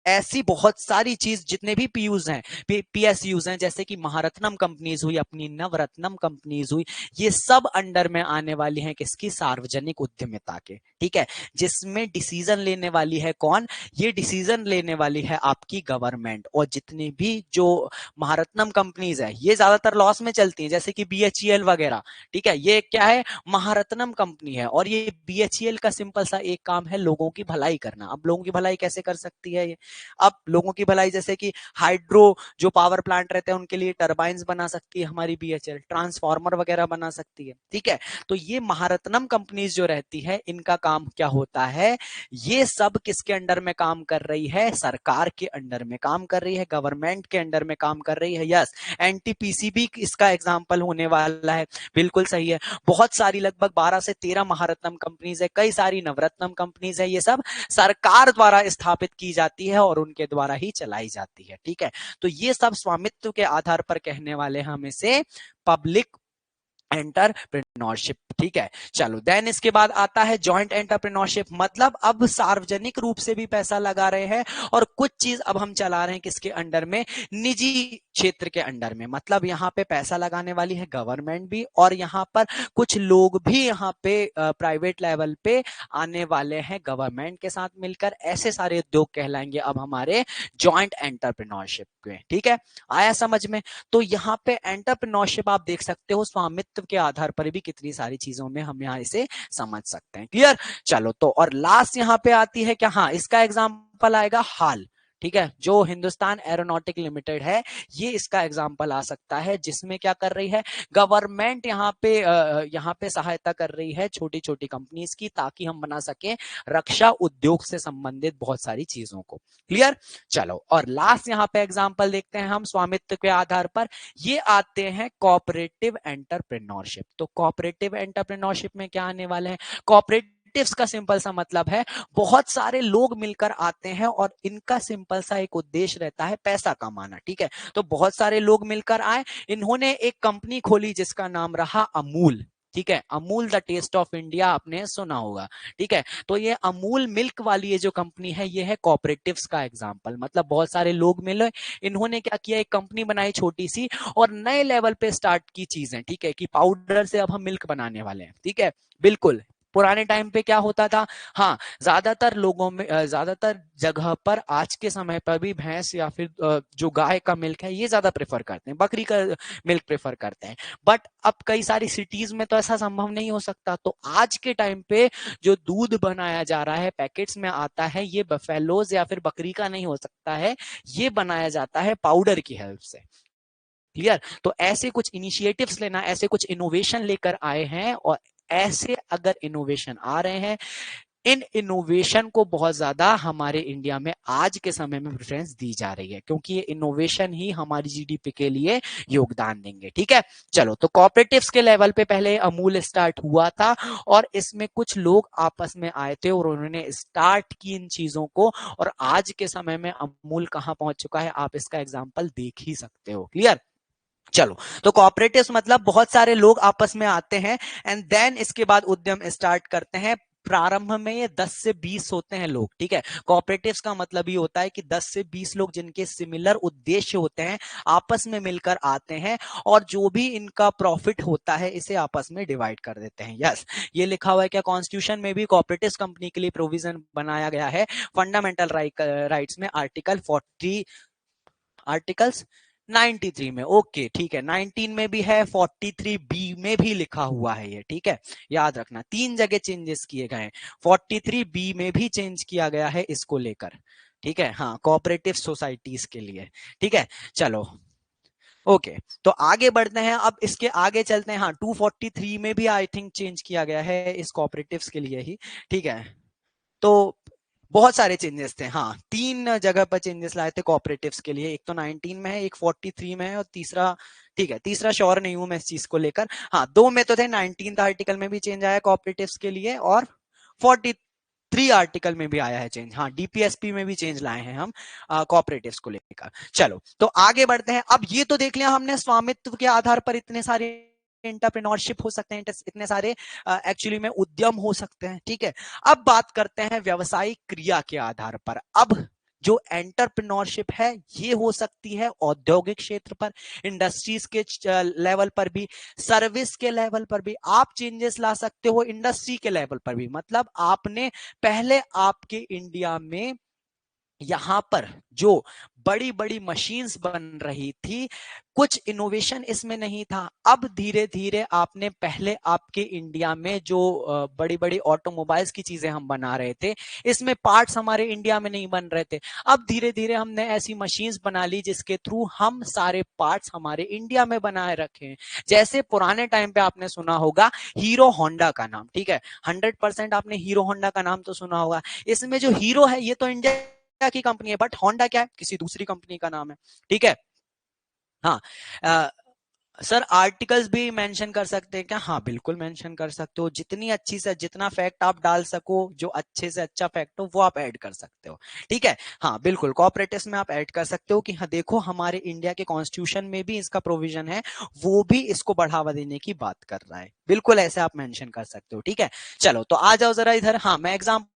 S1: ऐसी बहुत सारी चीज, जितने भी पीयूज हैं, पीएसयूज हैं, जैसे कि महारत्नम कंपनीज हुई, अपनी नवरत्नम कंपनीज हुई, ये सब अंडर में आने वाली हैं किसकी, सार्वजनिक उद्यमिता के। ठीक है, जिसमें डिसीजन लेने वाली है कौन, ये डिसीजन लेने वाली है आपकी गवर्नमेंट। और जितनी भी जो महारत्नम कंपनीज है ये ज्यादातर लॉस में चलती हैं, जैसे कि बीएचईएल वगैरह। ठीक है, ये क्या है, महारत्नम कंपनी है। और ये बीएचईएल का सिंपल सा एक काम है, लोगों की भलाई करना। अब लोगों की भलाई कैसे कर सकती है ये, अब लोगों की भलाई जैसे कि हाइड्रो जो पावर प्लांट रहते हैं उनके लिए टरबाइंस बना सकती है हमारी बीएचईएल, ट्रांसफार्मर वगैरह बना सकती है। ठीक है, तो ये महारत्नम कंपनीज जो रहती है इनका काम क्या होता है, ये सब किसके अंडर में काम कर रही है, सरकार के अंडर में काम कर रही है, गवर्नमेंट के अंडर में काम कर रही है। यस, एनटीपीसी भी इसका एग्जाम्पल होने वाला है। बिल्कुल सही है, बहुत सारी लगभग 12 से 13 महारत्नम कंपनीज है, कई सारी नवरत्नम कंपनीज है, ये सब सरकार द्वारा स्थापित की जाती है और उनके द्वारा ही चलाई जाती है। ठीक है, तो ये सब स्वामित्व के आधार पर कहने वाले हम इसे पब्लिक एंटरप्रेन्योरशिप। ठीक है, चलो देन इसके बाद आता है जॉइंट एंटरप्रेन्योरशिप। मतलब अब सार्वजनिक रूप से भी पैसा लगा रहे हैं और कुछ चीज अब हम चला रहे हैं किसके अंडर में, निजी क्षेत्र के अंडर में। मतलब यहाँ पे पैसा लगाने वाली है गवर्नमेंट भी, और यहाँ पर कुछ लोग भी यहाँ पे प्राइवेट लेवल पे आने वाले हैं गवर्नमेंट के साथ मिलकर। ऐसे सारे उद्योग कहलाएंगे अब हमारे जॉइंट एंटरप्रेन्योरशिप के। ठीक है, आया समझ में। तो यहाँ पे एंटरप्रेन्योरशिप आप देख सकते हो स्वामित्व के आधार पर भी कितनी सारी चीजों में हम यहाँ इसे समझ सकते हैं। क्लियर, चलो तो और लास्ट यहाँ पे आती है क्या, हाँ इसका एग्जाम्पल आएगा हाल। ठीक है, जो हिंदुस्तान एरोनॉटिक लिमिटेड है ये इसका एग्जाम्पल आ सकता है, जिसमें क्या कर रही है गवर्नमेंट यहाँ पे सहायता कर रही है छोटी छोटी कंपनीज की, ताकि हम बना सके रक्षा उद्योग से संबंधित बहुत सारी चीजों को। क्लियर, चलो और लास्ट यहाँ पे एग्जाम्पल देखते हैं हम स्वामित्व के आधार पर, ये आते हैं कोऑपरेटिव एंटरप्रेन्योरशिप। तो कोऑपरेटिव एंटरप्रेन्योरशिप में क्या आने वाले हैं, कोऑपरेटिव्स का सिंपल सा मतलब है बहुत सारे लोग मिलकर आते हैं और इनका सिंपल सा एक उद्देश्य रहता है पैसा कमाना। ठीक है, तो बहुत सारे लोग मिलकर आए, इन्होंने एक कंपनी खोली जिसका नाम रहा अमूल। ठीक है, Amul the taste of India आपने सुना होगा। ठीक है, तो ये अमूल मिल्क वाली ये जो कंपनी है ये है कोऑपरेटिव्स का एग्जांपल। मतलब बहुत सारे लोग मिले, इन्होंने क्या किया, एक कंपनी बनाई छोटी सी और नए लेवल पे स्टार्ट की चीजें। ठीक है, कि पाउडर से अब हम मिल्क बनाने वाले हैं। ठीक है, बिल्कुल पुराने टाइम पे क्या होता था, हाँ ज्यादातर लोगों में ज्यादातर जगह पर आज के समय पर भी भैंस या फिर जो गाय का मिल्क है ये ज्यादा प्रेफर करते हैं, बकरी का मिल्क प्रेफर करते हैं। बट अब कई सारी सिटीज में तो ऐसा संभव नहीं हो सकता, तो आज के टाइम पे जो दूध बनाया जा रहा है पैकेट्स में आता है, ये बफेलोज या फिर बकरी का नहीं हो सकता है, ये बनाया जाता है पाउडर की हेल्प से। क्लियर, तो ऐसे कुछ इनिशिएटिव्स लेना, ऐसे कुछ इनोवेशन लेकर आए हैं, और ऐसे अगर इनोवेशन आ रहे हैं, इन इनोवेशन को बहुत ज्यादा हमारे इंडिया में आज के समय में प्रेफरेंस दी जा रही है, क्योंकि ये इनोवेशन ही हमारी जीडीपी के लिए योगदान देंगे। ठीक है, चलो तो कॉपरेटिव्स के लेवल पे पहले अमूल स्टार्ट हुआ था, और इसमें कुछ लोग आपस में आए थे और उन्होंने स्टार्ट की इन चीजों को, और आज के समय में अमूल कहां पहुंच चुका है आप इसका एग्जाम्पल देख ही सकते हो। क्लियर, चलो तो कोऑपरेटिव्स मतलब बहुत सारे लोग आपस में आते हैं एंड देन इसके बाद उद्यम स्टार्ट करते हैं। प्रारंभ में ये 10 से 20 होते हैं लोग। ठीक है, कोऑपरेटिव्स का मतलब ये होता है कि 10 से 20 लोग जिनके सिमिलर उद्देश्य होते हैं आपस में मिलकर आते हैं, और जो भी इनका प्रॉफिट होता है इसे आपस में डिवाइड कर देते हैं। यस, ये लिखा हुआ है क्या कॉन्स्टिट्यूशन में भी कोऑपरेटिव्स कंपनी के लिए प्रोविजन बनाया गया है फंडामेंटल राइट्स में, आर्टिकल्स 93 में। ओके ठीक है, 19 में भी है, 43 बी में भी लिखा हुआ है ये। ठीक है, याद रखना 3 जगह चेंजेस किए गए हैं, 43 बी में भी चेंज किया गया है इसको लेकर। ठीक है, हाँ कोऑपरेटिव सोसाइटीज के लिए। ठीक है, चलो ओके तो आगे बढ़ते हैं, अब इसके आगे चलते हैं। हाँ 243 में भी आई थिंक चेंज किया गया है इस कोऑपरेटिव्स के लिए ही। ठीक है, तो बहुत सारे चेंजेस थे। हाँ 3 जगह पर चेंजेस लाए थे कोऑपरेटिव्स के लिए, एक तो 19 में है, एक 43 में है, और तीसरा ठीक है तीसरा श्योर नहीं हूं मैं इस चीज को लेकर। हाँ 2 में तो थे, 19th आर्टिकल में भी चेंज आया कोऑपरेटिव्स के लिए, और 43 आर्टिकल में भी आया है चेंज। हाँ डीपीएसपी में भी चेंज लाए हैं हम कोऑपरेटिव्स को लेकर। चलो तो आगे बढ़ते हैं, अब ये तो देख लिया हमने स्वामित्व के आधार पर इतने सारे एंटरप्रेन्योरशिप हो सकते हैं, इतने सारे एक्चुअली में उद्यम हो सकते हैं। ठीक है, अब बात करते हैं व्यवसायिक क्रिया के आधार पर। अब जो एंटरप्रेन्योरशिप है ये हो सकती है औद्योगिक क्षेत्र पर, इंडस्ट्रीज के लेवल पर भी, सर्विस के लेवल पर भी आप चेंजेस ला सकते हो, इंडस्ट्री के लेवल पर भी। मतलब आपने पहले आपके इंडिया में यहां पर जो बड़ी बड़ी मशीन्स बन रही थी, कुछ इनोवेशन इसमें नहीं था। अब धीरे धीरे आपने, पहले आपके इंडिया में जो बड़ी बड़ी ऑटोमोबाइल्स की चीजें हम बना रहे थे, इसमें पार्ट्स हमारे इंडिया में नहीं बन रहे थे। अब धीरे धीरे हमने ऐसी मशीन्स बना ली जिसके थ्रू हम सारे पार्ट्स हमारे इंडिया में बनाए रखे हैं। जैसे पुराने टाइम पे आपने सुना होगा हीरो होंडा का नाम, ठीक है, 100% आपने हीरो होंडा का नाम तो सुना होगा। इसमें जो हीरो है ये तो इंडिया की कंपनी है, बट होंडा क्या है, किसी दूसरी कंपनी का नाम है। ठीक है, हाँ। सर आर्टिकल्स भी मेंशन कर सकते हैं क्या? हाँ बिल्कुल मेंशन कर सकते हो, जितनी अच्छी से जितना फैक्ट आप डाल सको, जो अच्छे से अच्छा फैक्ट हो वो आप ऐड कर सकते हो। ठीक है, हाँ बिल्कुल, कॉपरेटिव्स में आप ऐड कर सकते हो कि हाँ देखो हमारे इंडिया के कॉन्स्टिट्यूशन में भी इसका प्रोविजन है, वो भी इसको बढ़ावा देने की बात कर रहा है। बिल्कुल ऐसे आप मेंशन कर सकते हो। ठीक है, चलो तो आ जाओ जरा इधर। हाँ मैं एग्जाम्पल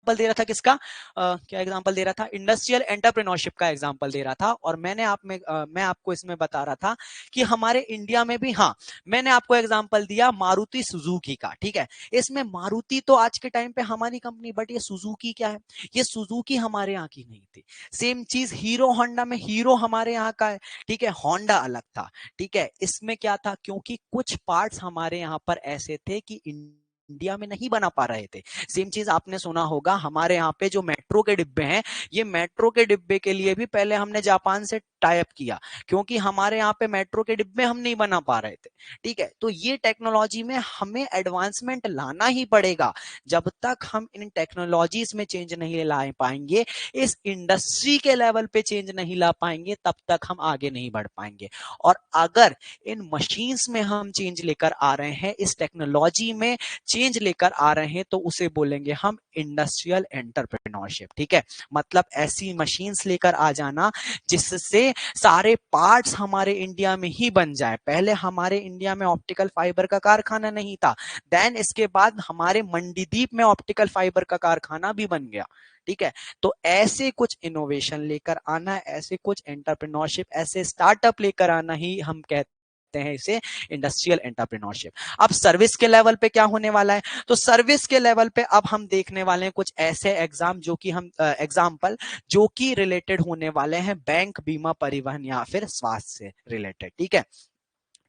S1: दे रहा था किसका, क्या एग्जांपल दे रहा था, इंडस्ट्रियल एंटरप्रेन्योरशिप का एग्जांपल दे रहा था। और मैं आपको इसमें बता रहा था कि हमारे इंडिया में भी, हाँ मैंने आपको एग्जांपल दिया मारुति सुजुकी का। ठीक है, इसमें मारुति तो आज के टाइम पे हमारी कंपनी, बट ये सुजुकी क्या है, ये सुजुकी हमारे यहाँ की नहीं थी। सेम चीज हीरो होंडा में, हीरो हमारे यहाँ का है, ठीक है, होंडा अलग था। ठीक है, इसमें क्या था, क्योंकि कुछ पार्ट्स हमारे यहाँ पर ऐसे थे कि इंडिया में नहीं बना पा रहे थे। सेम चीज आपने सुना होगा, हमारे यहाँ पे जो मेट्रो के डिब्बे हैं, ये मेट्रो के डिब्बे के लिए भी पहले हमने जापान से टाई अप किया, क्योंकि हमारे यहाँ पे मेट्रो के डिब्बे हम नहीं बना पा रहे थे। ठीक है, तो ये टेक्नोलॉजी में हमें एडवांसमेंट लाना ही पड़ेगा। जब तक हम इन टेक्नोलॉजीज में चेंज नहीं ला पाएंगे, इस इंडस्ट्री के लेवल पे चेंज नहीं ला पाएंगे, तब तक हम आगे नहीं बढ़ पाएंगे। और अगर इन मशीन्स में हम चेंज लेकर आ रहे हैं, इस टेक्नोलॉजी में चेंज लेकर आ रहे हैं, तो उसे बोलेंगे हम इंडस्ट्रियल एंटरप्रेन्योरशिप। ठीक है, मतलब ऐसी मशीन्स लेकर आ जाना जिससे सारे पार्ट्स हमारे इंडिया में ही बन जाए। पहले हमारे इंडिया में ऑप्टिकल फाइबर का कारखाना नहीं था, देन इसके बाद हमारे मंडीदीप में ऑप्टिकल फाइबर का कारखाना भी बन गया। ठीक है, तो ऐसे कुछ इनोवेशन लेकर आना, ऐसे कुछ एंटरप्रेन्योरशिप, ऐसे स्टार्टअप लेकर आना ही हम कहते हैं इसे इंडस्ट्रियल एंटरप्रेन्योरशिप। अब सर्विस के लेवल पे क्या होने वाला है, तो सर्विस के लेवल पे अब हम देखने वाले हैं कुछ ऐसे एग्जाम्पल जो कि रिलेटेड होने वाले हैं बैंक, बीमा, परिवहन या फिर स्वास्थ्य से रिलेटेड। ठीक है,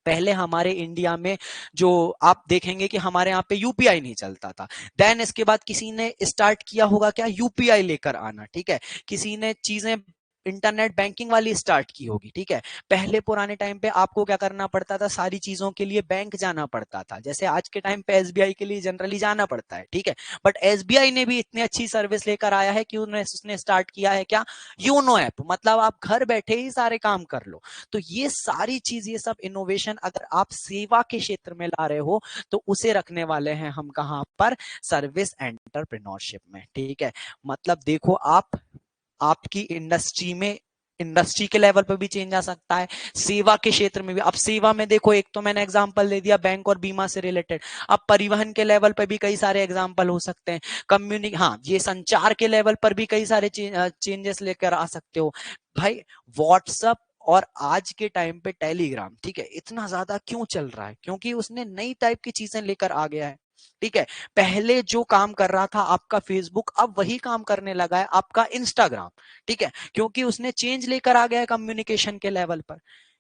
S1: पहले हमारे इंडिया में जो आप देखेंगे कि हमारे यहाँ पे यूपीआई नहीं चलता था, देन इसके बाद किसी ने स्टार्ट किया होगा क्या, यूपीआई लेकर आना। ठीक है, किसी ने चीजें इंटरनेट बैंकिंग वाली स्टार्ट की होगी। ठीक है, पहले पुराने टाइम पे आपको क्या करना पड़ता था, सारी चीजों के लिए बैंक जाना पड़ता था, जैसे आज के टाइम पे एसबीआई के लिए जनरली जाना पड़ता है। ठीक है, बट एसबीआई ने भी इतनी अच्छी सर्विस लेकर आया है कि उसने स्टार्ट किया है क्या, योनो ऐप, मतलब आप घर बैठे ही सारे काम कर लो। तो ये सारी चीज, ये सब इनोवेशन अगर आप सेवा के क्षेत्र में ला रहे हो, तो उसे रखने वाले हैं हम कहां पर, सर्विस एंटरप्रेन्योरशिप में। ठीक है, मतलब देखो आप, आपकी इंडस्ट्री में, इंडस्ट्री के लेवल पर भी चेंज आ सकता है, सेवा के क्षेत्र में भी। अब सेवा में देखो, एक तो मैंने एग्जांपल दे दिया बैंक और बीमा से रिलेटेड, अब परिवहन के लेवल पर भी कई सारे एग्जांपल हो सकते हैं, हाँ ये संचार के लेवल पर भी कई सारे चेंजेस लेकर आ सकते हो भाई। व्हाट्सएप और आज के टाइम पे टेलीग्राम, ठीक है, इतना ज्यादा क्यों चल रहा है, क्योंकि उसने नई टाइप की चीजें लेकर आ गया है। ठीक है, पहले जो काम कर रहा था आपका फेसबुक, अब वही काम करने लगा है आपका इंस्टाग्राम। ठीक है, क्योंकि उसने चेंज लेकर आ गया है कम्युनिकेशन के लेवल पर।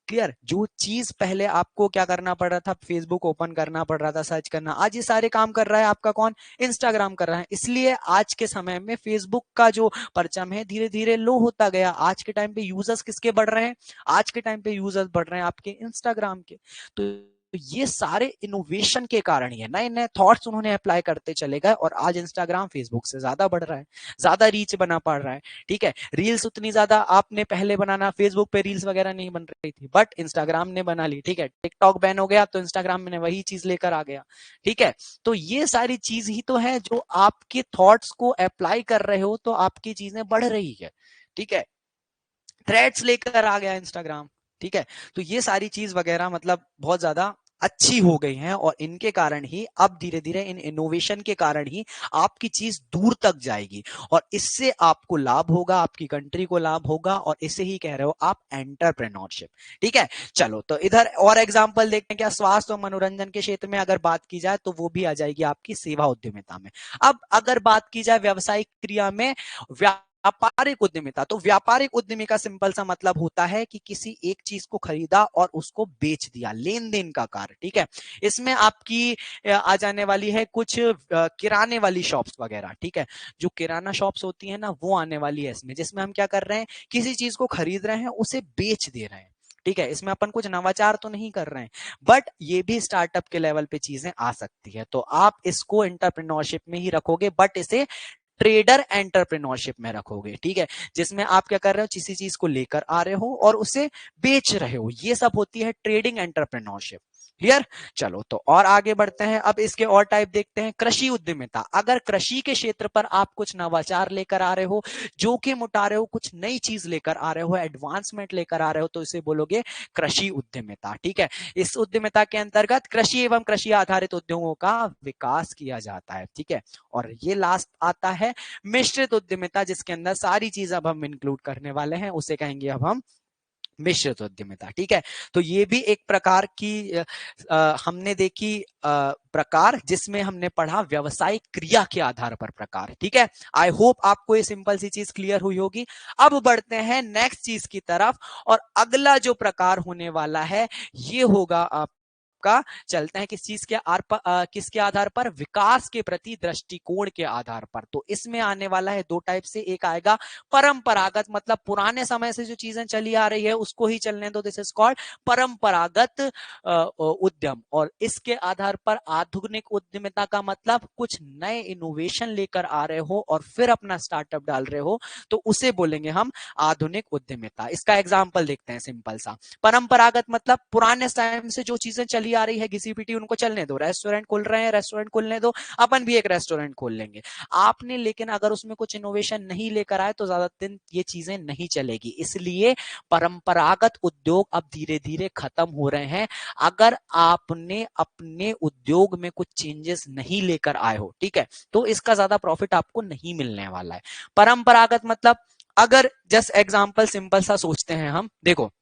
S1: क्लियर, जो चीज पहले आपको क्या करना पड़ रहा था, फेसबुक ओपन करना पड़ रहा था, सर्च करना, आज ये सारे काम कर रहा है आपका कौन, इंस्टाग्राम कर रहा है। इसलिए आज के समय में फेसबुक का जो परचम है धीरे धीरे लो होता गया। आज के टाइम पे यूजर्स किसके बढ़ रहे हैं, आज के टाइम पे यूजर्स बढ़ रहे हैं आपके इंस्टाग्राम के। तो ये सारे इनोवेशन के कारण ही है, नए नए थॉट्स उन्होंने अप्लाई करते चले गए, और आज इंस्टाग्राम फेसबुक से ज्यादा बढ़ रहा है, ज्यादा रीच बना पा रहा है। ठीक है, रील्स उतनी ज्यादा आपने पहले बनाना, फेसबुक पे रील्स वगैरह नहीं बन रही थी, बट इंस्टाग्राम ने बना ली। ठीक है, टिकटॉक बैन हो गया तो इंस्टाग्राम ने वही चीज लेकर आ गया। ठीक है, तो ये सारी चीज ही तो है, जो आपके थॉट्स को अप्लाई कर रहे हो तो आपकी चीजें बढ़ रही है। ठीक है, थ्रेड्स लेकर आ गया इंस्टाग्राम। ठीक है, तो ये सारी चीज वगैरह मतलब बहुत ज्यादा अच्छी हो गई हैं और इनके कारण ही अब धीरे धीरे इन इनोवेशन के कारण ही आपकी चीज दूर तक जाएगी और इससे आपको लाभ होगा, आपकी कंट्री को लाभ होगा और इसे ही कह रहे हो आप एंटरप्रेन्योरशिप। ठीक है, चलो तो इधर और एग्जांपल देखते हैं क्या। स्वास्थ्य और मनोरंजन के क्षेत्र में अगर बात की जाए तो वो भी आ जाएगी आपकी सेवा उद्यमिता में। अब अगर बात की जाए व्यावसायिक क्रिया में व्यापारिक उद्यमिता, तो व्यापारिक उद्यमी का सिंपल सा मतलब होता है कि किसी एक चीज को खरीदा और उसको बेच दिया, लेन देन का कार्य। ठीक है, इसमें आपकी आ जाने वाली है कुछ किराने वाली शॉप्स वगैरह। ठीक है, जो किराना शॉप्स होती है ना वो आने वाली है इसमें, जिसमें हम क्या कर रहे हैं, किसी चीज को खरीद रहे हैं उसे बेच दे रहे हैं। ठीक है, इसमें अपन कुछ नवाचार तो नहीं कर रहे हैं, बट ये भी स्टार्टअप के लेवल पे चीजें आ सकती है। तो आप इसको एंटरप्रेन्योरशिप में ही रखोगे, बट इसे ट्रेडर एंटरप्रेन्योरशिप में रखोगे। ठीक है, जिसमें आप क्या कर रहे हो, किसी चीज को लेकर आ रहे हो और उसे बेच रहे हो, ये सब होती है ट्रेडिंग एंटरप्रेन्योरशिप। क्लियर। चलो तो और आगे बढ़ते हैं, अब इसके और टाइप देखते हैं। कृषि उद्यमिता, अगर कृषि के क्षेत्र पर आप कुछ नवाचार लेकर आ रहे हो, जोखिम उठा रहे हो, कुछ नई चीज लेकर आ रहे हो, एडवांसमेंट लेकर आ रहे हो, तो इसे बोलोगे कृषि उद्यमिता। ठीक है, इस उद्यमिता के अंतर्गत कृषि एवं कृषि आधारित उद्योगों का विकास किया जाता है। ठीक है, और ये लास्ट आता है मिश्रित उद्यमिता, जिसके अंदर सारी चीज अब हम इंक्लूड करने वाले हैं, उसे कहेंगे अब हम मिश्रित उद्यमिता। ठीक है, तो ये भी एक प्रकार की हमने देखी प्रकार, जिसमें हमने पढ़ा व्यवसायिक क्रिया के आधार पर प्रकार। ठीक है, आई होप आपको ये सिंपल सी चीज क्लियर हुई होगी। अब बढ़ते हैं नेक्स्ट चीज की तरफ, और अगला जो प्रकार होने वाला है ये होगा आप का, चलते हैं किस चीज के किसके आधार पर, विकास के प्रति दृष्टिकोण के आधार पर। तो इसमें आने वाला है दो टाइप से, एक आएगा परंपरागत, मतलब पुराने समय से जो चीजें चली आ रही है उसको ही चलने दो, दिस इज कॉल्ड परंपरागत उद्यम। और इसके आधार पर आधुनिक उद्यमिता का मतलब कुछ नए इनोवेशन लेकर आ रहे हो और फिर अपना स्टार्टअप डाल रहे हो, तो उसे बोलेंगे हम आधुनिक उद्यमिता। इसका एग्जाम्पल देखते हैं सिंपल सा। परंपरागत मतलब पुराने टाइम से जो चीजें चली आ रही है, घिसी पिटी, उनको चलने दो। रेस्टोरेंट खुल रहे हैं, रेस्टोरेंट खुलने दो, अपन भी एक रेस्टोरेंट खोल लेंगे। आपने लेकिन अगर उसमें कुछ इनोवेशन नहीं लेकर आए तो ज्यादा दिन ये चीजें नहीं चलेगी, इसलिए परंपरागत उद्योग अब धीरे धीरे खत्म हो रहे हैं, अगर आपने अपने उद्योग में कुछ चेंजेस नहीं लेकर आए हो। ठीक है, तो इसका ज्यादा प्रॉफिट आपको नहीं मिलने वाला है। परंपरागत मतलब, अगर जस्ट एग्जांपल सिंपल सा सोचते हैं हम, देखो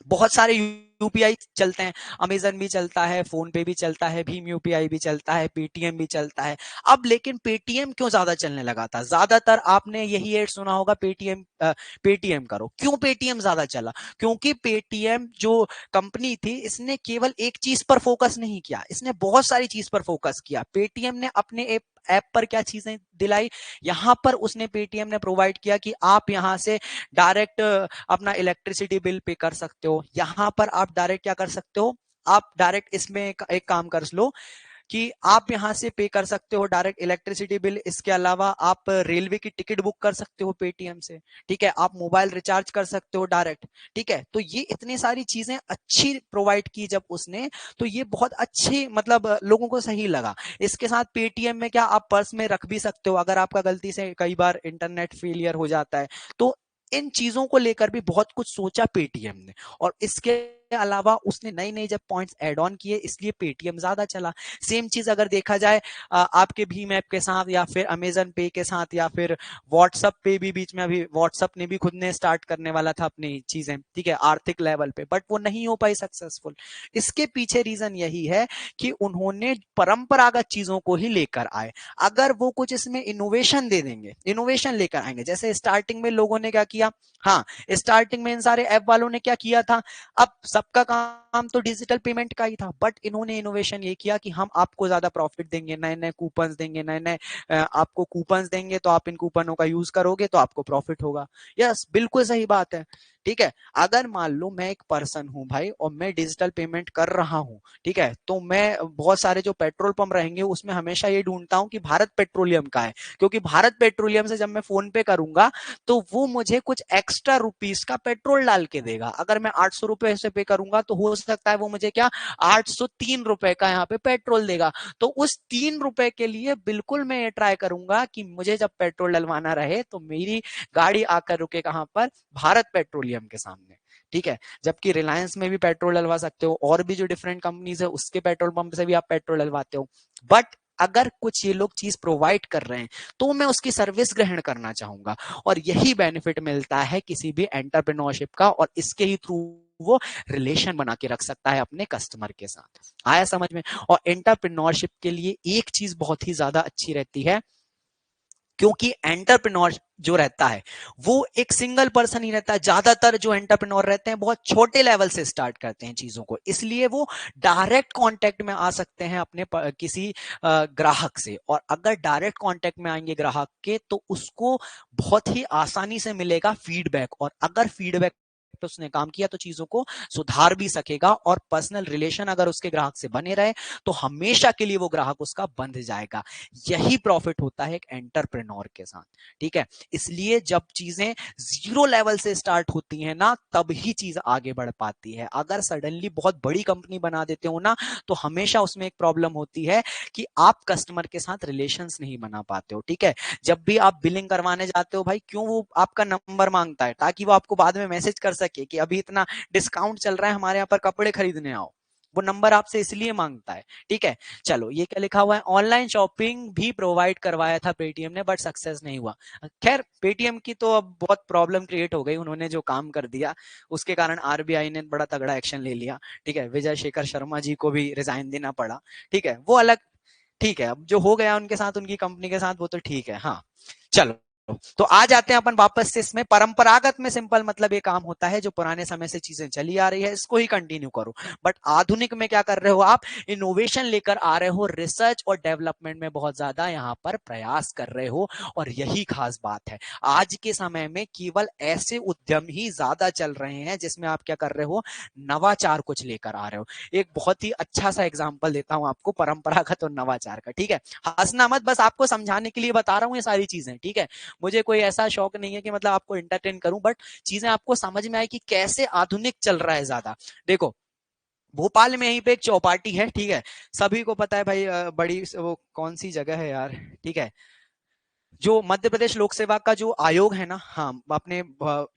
S1: बहुत सारे यूपीआई चलते हैं, अमेजन भी चलता है, फोन पे भी चलता है, भीम यूपीआई भी चलता है, पेटीएम भी चलता है। अब लेकिन पेटीएम क्यों ज्यादा चलने लगा था, ज्यादातर आपने यही एड सुना होगा, पेटीएम पेटीएम करो। क्यों पेटीएम ज्यादा चला, क्योंकि पेटीएम जो कंपनी थी इसने केवल एक चीज पर फोकस नहीं किया, इसने बहुत सारी चीज पर फोकस किया। पेटीएम ने अपने ऐप पर क्या चीजें दिलाई, यहां पर उसने पेटीएम ने प्रोवाइड किया कि आप यहां से डायरेक्ट अपना इलेक्ट्रिसिटी बिल पे कर सकते हो, यहां पर आप डायरेक्ट क्या कर सकते हो, आप डायरेक्ट इसमें एक काम कर लो कि आप यहां से पे कर सकते हो डायरेक्ट इलेक्ट्रिसिटी बिल। इसके अलावा आप रेलवे की टिकट बुक कर सकते हो पेटीएम से। ठीक है, आप मोबाइल रिचार्ज कर सकते हो डायरेक्ट। ठीक है, तो ये इतनी सारी चीजें अच्छी प्रोवाइड की जब उसने, तो ये बहुत अच्छी, मतलब लोगों को सही लगा। इसके साथ पेटीएम में क्या, आप पर्स में रख भी सकते हो, अगर आपका गलती से कई बार इंटरनेट फेलियर हो जाता है, तो इन चीजों को लेकर भी बहुत कुछ सोचा पेटीएम ने। और इसके अलावा उसने नई नई जब पॉइंट्स एड ऑन किए, इसलिए पेटीएम ज्यादा चला। सेम चीज अगर देखा जाए आपके भीम ऐप के साथ, या फिर अमेजन पे के साथ, या फिर व्हाट्सएप पे भी, बीच में अभी व्हाट्सएप ने भी खुद ने स्टार्ट करने वाला था अपनी चीजें, ठीक है, आर्थिक लेवल पे, बट वो नहीं हो पाई सक्सेसफुल। इसके पीछे रीजन यही है कि उन्होंने परंपरागत चीजों को ही लेकर आए। अगर वो कुछ इसमें इनोवेशन दे देंगे, इनोवेशन लेकर आएंगे, जैसे स्टार्टिंग में लोगों ने क्या किया, हाँ स्टार्टिंग में इन सारे ऐप वालों ने क्या किया था, अब सबका काम तो डिजिटल पेमेंट का ही था, बट इन्होंने इनोवेशन ये किया कि हम आपको ज्यादा प्रॉफिट देंगे, नए नए कूपन्स देंगे, नए नए आपको कूपन्स देंगे, तो आप इन कूपनों का यूज करोगे तो आपको प्रॉफिट होगा। यस, बिल्कुल सही बात है। ठीक है, अगर मान लो मैं एक पर्सन हूं भाई और मैं डिजिटल पेमेंट कर रहा हूं, ठीक है, तो मैं बहुत सारे जो पेट्रोल पंप रहेंगे उसमें हमेशा ये ढूंढता हूं कि भारत पेट्रोलियम का है, क्योंकि भारत पेट्रोलियम से जब मैं फोन पे करूंगा तो वो मुझे कुछ एक्स्ट्रा रुपीस का पेट्रोल डाल के देगा। अगर मैं 800 रुपए से पे करूंगा तो हो सकता है वो मुझे क्या 803 रुपए का यहाँ पे पेट्रोल देगा। तो उस 3 रुपए के लिए बिल्कुल मैं ये ट्राई करूंगा कि मुझे जब पेट्रोल डलवाना रहे तो मेरी गाड़ी आकर रुके कहां पर, भारत पेट्रोलियम पेटीएम के सामने, ठीक है। जबकि रिलायंस में भी पेट्रोल डलवा सकते हो, और भी जो डिफरेंट कंपनीज है उसके पेट्रोल पंप से भी आप पेट्रोल डलवाते हो। बट अगर कुछ ये लोग चीज प्रोवाइड कर रहे हैं तो मैं उसकी सर्विस ग्रहण करना चाहूंगा, और यही बेनिफिट मिलता है किसी भी एंटरप्रेन्योरशिप का, और इसके ही थ्रू वो रिलेशन बना के रख सकता है अपने कस्टमर के साथ। आया समझ में? और एंटरप्रेन्योरशिप के लिए एक चीज बहुत ही ज्यादा अच्छी रहती है, क्योंकि एंटरप्रेन्योर जो रहता है वो एक सिंगल पर्सन ही रहता है। ज्यादातर जो एंटरप्रेन्योर रहते हैं बहुत छोटे लेवल से स्टार्ट करते हैं चीजों को, इसलिए वो डायरेक्ट कांटेक्ट में आ सकते हैं अपने किसी ग्राहक से, और अगर डायरेक्ट कांटेक्ट में आएंगे ग्राहक के तो उसको बहुत ही आसानी से मिलेगा फीडबैक, और अगर फीडबैक पे उसने काम किया तो चीजों को सुधार भी सकेगा, और पर्सनल रिलेशन अगर उसके ग्राहक से बने रहे तो हमेशा के लिए वो ग्राहक उसका बंध जाएगा। यही प्रॉफिट होता है एक एंटरप्रेन्योर के साथ, ठीक है। इसलिए जब चीजें जीरो लेवल से स्टार्ट होती हैं ना, तब ही चीज आगे बढ़ पाती है। अगर सडनली बहुत बड़ी कंपनी बना देते हो ना, तो हमेशा उसमें एक प्रॉब्लम होती है कि आप कस्टमर के साथ रिलेशंस नहीं बना पाते हो, ठीक है। जब भी आप बिलिंग करवाने जाते हो भाई, क्यों वो आपका नंबर मांगता है? ताकि वो आपको बाद में मैसेज कर सके कि अभी इतना डिस्काउंट चल रहा है, हमारे यहाँ पर कपड़े खरीदने आओ। वो नंबर आपसे इसलिए मांगता है, ठीक है। चलो, ये क्या लिखा हुआ है? ऑनलाइन शॉपिंग भी प्रोवाइड करवाया था पेटीएम ने, बट सक्सेस नहीं हुआ। खैर, पेटीएम की तो अब बहुत प्रॉब्लम क्रिएट हो गई, उन्होंने जो काम कर दिया उसके कारण आरबीआई ने बड़ा तगड़ा एक्शन ले लिया, ठीक है। विजय शेखर शर्मा जी को भी रिजाइन देना पड़ा, ठीक है। वो अलग, ठीक है। अब जो हो गया उनके साथ, उनकी कंपनी के साथ, वो तो ठीक है। हाँ, चलो, तो आ जाते हैं अपन वापस से इसमें। परंपरागत में सिंपल मतलब ये काम होता है जो पुराने समय से चीजें चली आ रही है, इसको ही कंटिन्यू करो। बट आधुनिक में क्या कर रहे हो आप? इनोवेशन लेकर आ रहे हो, रिसर्च और डेवलपमेंट में बहुत ज्यादा यहाँ पर प्रयास कर रहे हो, और यही खास बात है। आज के समय में केवल ऐसे उद्यम ही ज्यादा चल रहे हैं जिसमें आप क्या कर रहे हो? नवाचार कुछ लेकर आ रहे हो। एक बहुत ही अच्छा सा एग्जाम्पल देता हूं आपको परंपरागत और नवाचार का, ठीक है। हंसना मत, बस आपको समझाने के लिए बता रहा हूं ये सारी चीजें, ठीक है। मुझे कोई ऐसा शौक नहीं है कि मतलब आपको एंटरटेन करूं, बट चीजें आपको समझ में आए कि कैसे आधुनिक चल रहा है ज्यादा। देखो, भोपाल में यहीं पे एक चौपाटी है, ठीक है। सभी को पता है भाई, बड़ी वो कौन सी जगह है यार, ठीक है। जो मध्य प्रदेश लोक सेवा का जो आयोग है ना, हाँ, अपने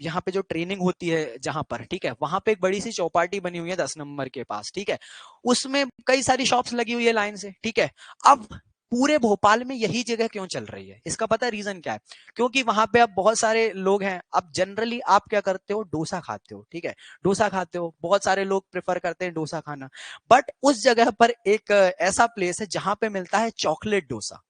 S1: यहाँ पे जो ट्रेनिंग होती है जहां पर, ठीक है, वहां पे एक बड़ी सी चौपाटी बनी हुई है 10 नंबर के पास, ठीक है। उसमें कई सारी शॉप्स लगी हुई है लाइन से, ठीक है। अब पूरे भोपाल में यही जगह क्यों चल रही है? इसका पता रीजन क्या है? क्योंकि वहां पे अब बहुत सारे लोग हैं। अब जनरली आप क्या करते हो? डोसा खाते हो, ठीक है। डोसा खाते हो, बहुत सारे लोग प्रेफर करते हैं डोसा खाना। बट उस जगह पर एक ऐसा प्लेस है जहां पे मिलता है चॉकलेट डोसा,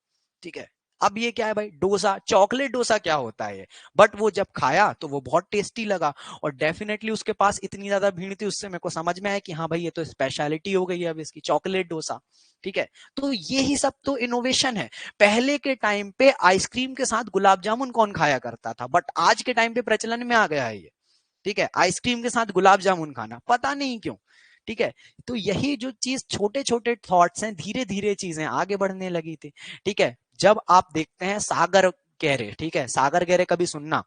S1: ठीक है। अब ये क्या है भाई? डोसा, चॉकलेट डोसा क्या होता है ये? बट वो जब खाया तो वो बहुत टेस्टी लगा, और डेफिनेटली उसके पास इतनी ज्यादा भीड़ थी, उससे मेरे को समझ में आया कि हाँ भाई, ये तो स्पेशलिटी हो गई है अब इसकी, चॉकलेट डोसा, ठीक है। तो ये ही सब तो इनोवेशन है। पहले के टाइम पे आइसक्रीम के साथ गुलाब जामुन कौन खाया करता था? बट आज के टाइम पे प्रचलन में आ गया है ये, ठीक है। आइसक्रीम के साथ गुलाब जामुन खाना, पता नहीं क्यों, ठीक है। तो यही जो चीज, छोटे छोटे थॉट्स हैं, धीरे धीरे चीजें आगे बढ़ने लगी थी, ठीक है। जब आप देखते हैं सागर गहरे, ठीक है, सागर गहरे कभी सुनना,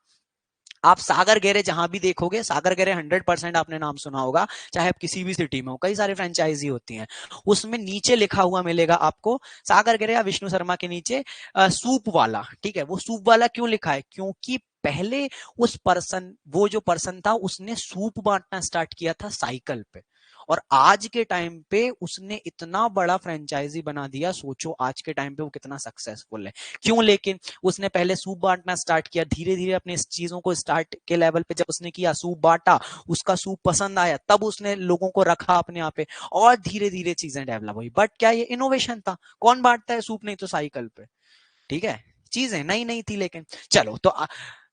S1: आप सागर गहरे जहां भी देखोगे, सागर गहरे 100% आपने नाम सुना होगा, चाहे आप किसी भी सिटी में हो, कई सारी फ्रेंचाइजी होती हैं, उसमें नीचे लिखा हुआ मिलेगा आपको सागर गहरे या विष्णु शर्मा के नीचे सूप वाला, ठीक है। वो सूप वाला क्यों लिखा है? क्योंकि पहले उस पर्सन, वो जो पर्सन था, उसने सूप बांटना स्टार्ट किया था साइकिल पे, और आज के टाइम पे उसने इतना बड़ा फ्रेंचाइजी बना दिया। सोचो आज के टाइम पे वो कितना सक्सेसफुल है। क्यों? लेकिन उसने पहले सूप बांटना स्टार्ट किया, धीरे धीरे अपने इस चीजों को स्टार्ट के लेवल पे जब उसने किया, सूप बांटा, उसका सूप पसंद आया, तब उसने लोगों को रखा अपने यहाँ पे, और धीरे धीरे चीजें डेवलप हुई। बट क्या ये इनोवेशन था? कौन बांटता है सूप नहीं तो साइकिल पे, ठीक है। चीजें नई नई थी, लेकिन चलो, तो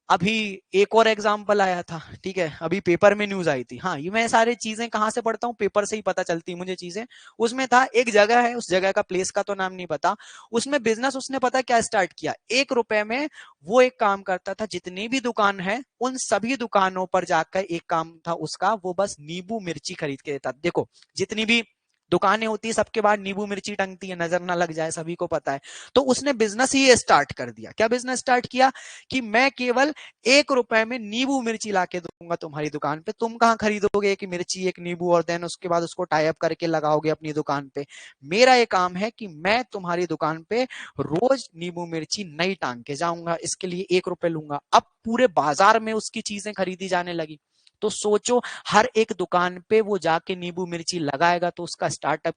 S1: अभी एक और एग्जाम्पल आया था, ठीक है, अभी पेपर में न्यूज आई थी। हाँ, ये मैं सारी चीजें कहां से पढ़ता हूँ? पेपर से ही पता चलती मुझे चीजें। उसमें था, एक जगह है, उस जगह का, प्लेस का तो नाम नहीं पता, उसमें बिजनेस उसने पता क्या स्टार्ट किया? 1 रुपए में वो एक काम करता था, जितनी भी दुकान है उन सभी दुकानों पर जाकर, एक काम था उसका, वो बस नींबू मिर्ची खरीद के देता। देखो, जितनी भी दुकानें होती है सबके बाद नींबू मिर्ची टंगती है, नजर ना लग जाए, सभी को पता है। तो उसने बिजनेस ही स्टार्ट कर दिया। क्या बिजनेस स्टार्ट किया? कि मैं केवल 1 रुपए में नींबू मिर्ची लाके दूंगा तुम्हारी दुकान पे। तुम कहाँ खरीदोगे एक मिर्ची, एक नींबू, और देन उसके बाद उसको टाई अप करके लगाओगे अपनी दुकान पे? मेरा ये काम है कि मैं तुम्हारी दुकान पे रोज नींबू मिर्ची नई टांग के जाऊंगा, इसके लिए 1 रुपए लूंगा। अब पूरे बाजार में उसकी चीजें खरीदी जाने लगी, तो सोचो हर एक दुकान पे वो जाके नींबू मिर्ची लगाएगा तो उसका स्टार्टअप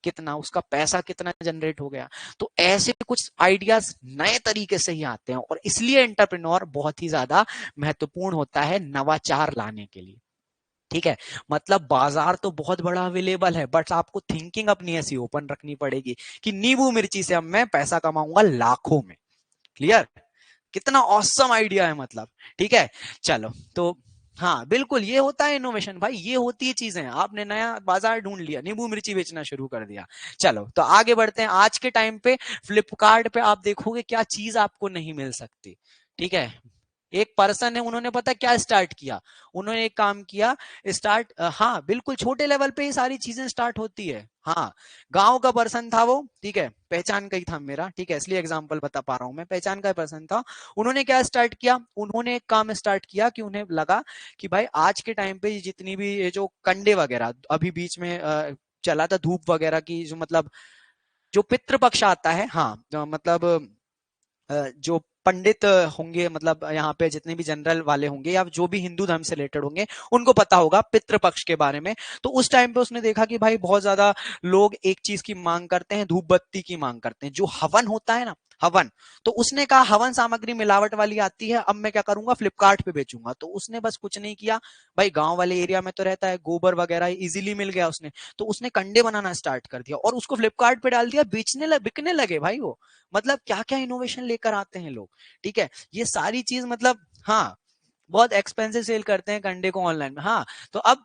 S1: कितना उसका पैसा कितना जनरेट हो गया। तो ऐसे कुछ आइडियाज नए तरीके से ही आते हैं और इसलिए एंटरप्रेन्योर बहुत ही ज्यादा महत्वपूर्ण होता है नवाचार लाने के लिए। ठीक है, मतलब बाजार तो बहुत बड़ा अवेलेबल है, बट आपको थिंकिंग अपनी ऐसी ओपन रखनी पड़ेगी कि नींबू मिर्ची से अब मैं पैसा कमाऊंगा लाखों में। क्लियर? कितना ऑसम आइडिया है मतलब। ठीक है, चलो तो हाँ बिल्कुल ये होता है इनोवेशन भाई, ये होती है चीजें। आपने नया बाजार ढूंढ लिया, नींबू मिर्ची बेचना शुरू कर दिया। चलो तो आगे बढ़ते हैं। आज के टाइम पे फ्लिपकार्ट पे आप देखोगे क्या चीज आपको नहीं मिल सकती। ठीक है, एक पर्सन है, उन्होंने पता क्या स्टार्ट किया, उन्होंने एक काम किया स्टार्ट, हाँ बिल्कुल छोटे लेवल पे ही सारी चीजें स्टार्ट होती है। हाँ, गांव का पर्सन था वो, ठीक है, पहचान का ही था मेरा, ठीक है, इसलिए एग्जांपल बता पा रहा हूं मैं, पहचान का पर्सन था। उन्होंने क्या स्टार्ट किया, उन्होंने एक काम स्टार्ट किया कि उन्हें लगा कि भाई आज के टाइम पे जितनी भी ये जो कंडे वगैरह अभी बीच में चला था, धूप वगैरह की जो मतलब जो पितृपक्ष आता है, हाँ मतलब जो पंडित होंगे, मतलब यहाँ पे जितने भी जनरल वाले होंगे या जो भी हिंदू धर्म से रिलेटेड होंगे उनको पता होगा पितृपक्ष के बारे में। तो उस टाइम पे उसने देखा कि भाई बहुत ज्यादा लोग एक चीज की मांग करते हैं, धूप बत्ती की मांग करते हैं, जो हवन होता है ना, हवन। तो उसने कहा हवन सामग्री मिलावट वाली आती है, अब मैं क्या करूंगा फ्लिपकार्ट पे बेचूंगा। तो उसने बस कुछ नहीं किया, भाई गांव वाले एरिया में तो रहता है, गोबर वगैरह इजीली मिल गया उसने, तो उसने कंडे बनाना स्टार्ट कर दिया और उसको फ्लिपकार्ट पे डाल दिया, बिकने लगे भाई वो। मतलब क्या क्या इनोवेशन लेकर आते हैं लोग। ठीक है, ये सारी चीज मतलब हाँ, बहुत एक्सपेंसिव सेल करते हैं कंडे को ऑनलाइन में। हाँ, तो अब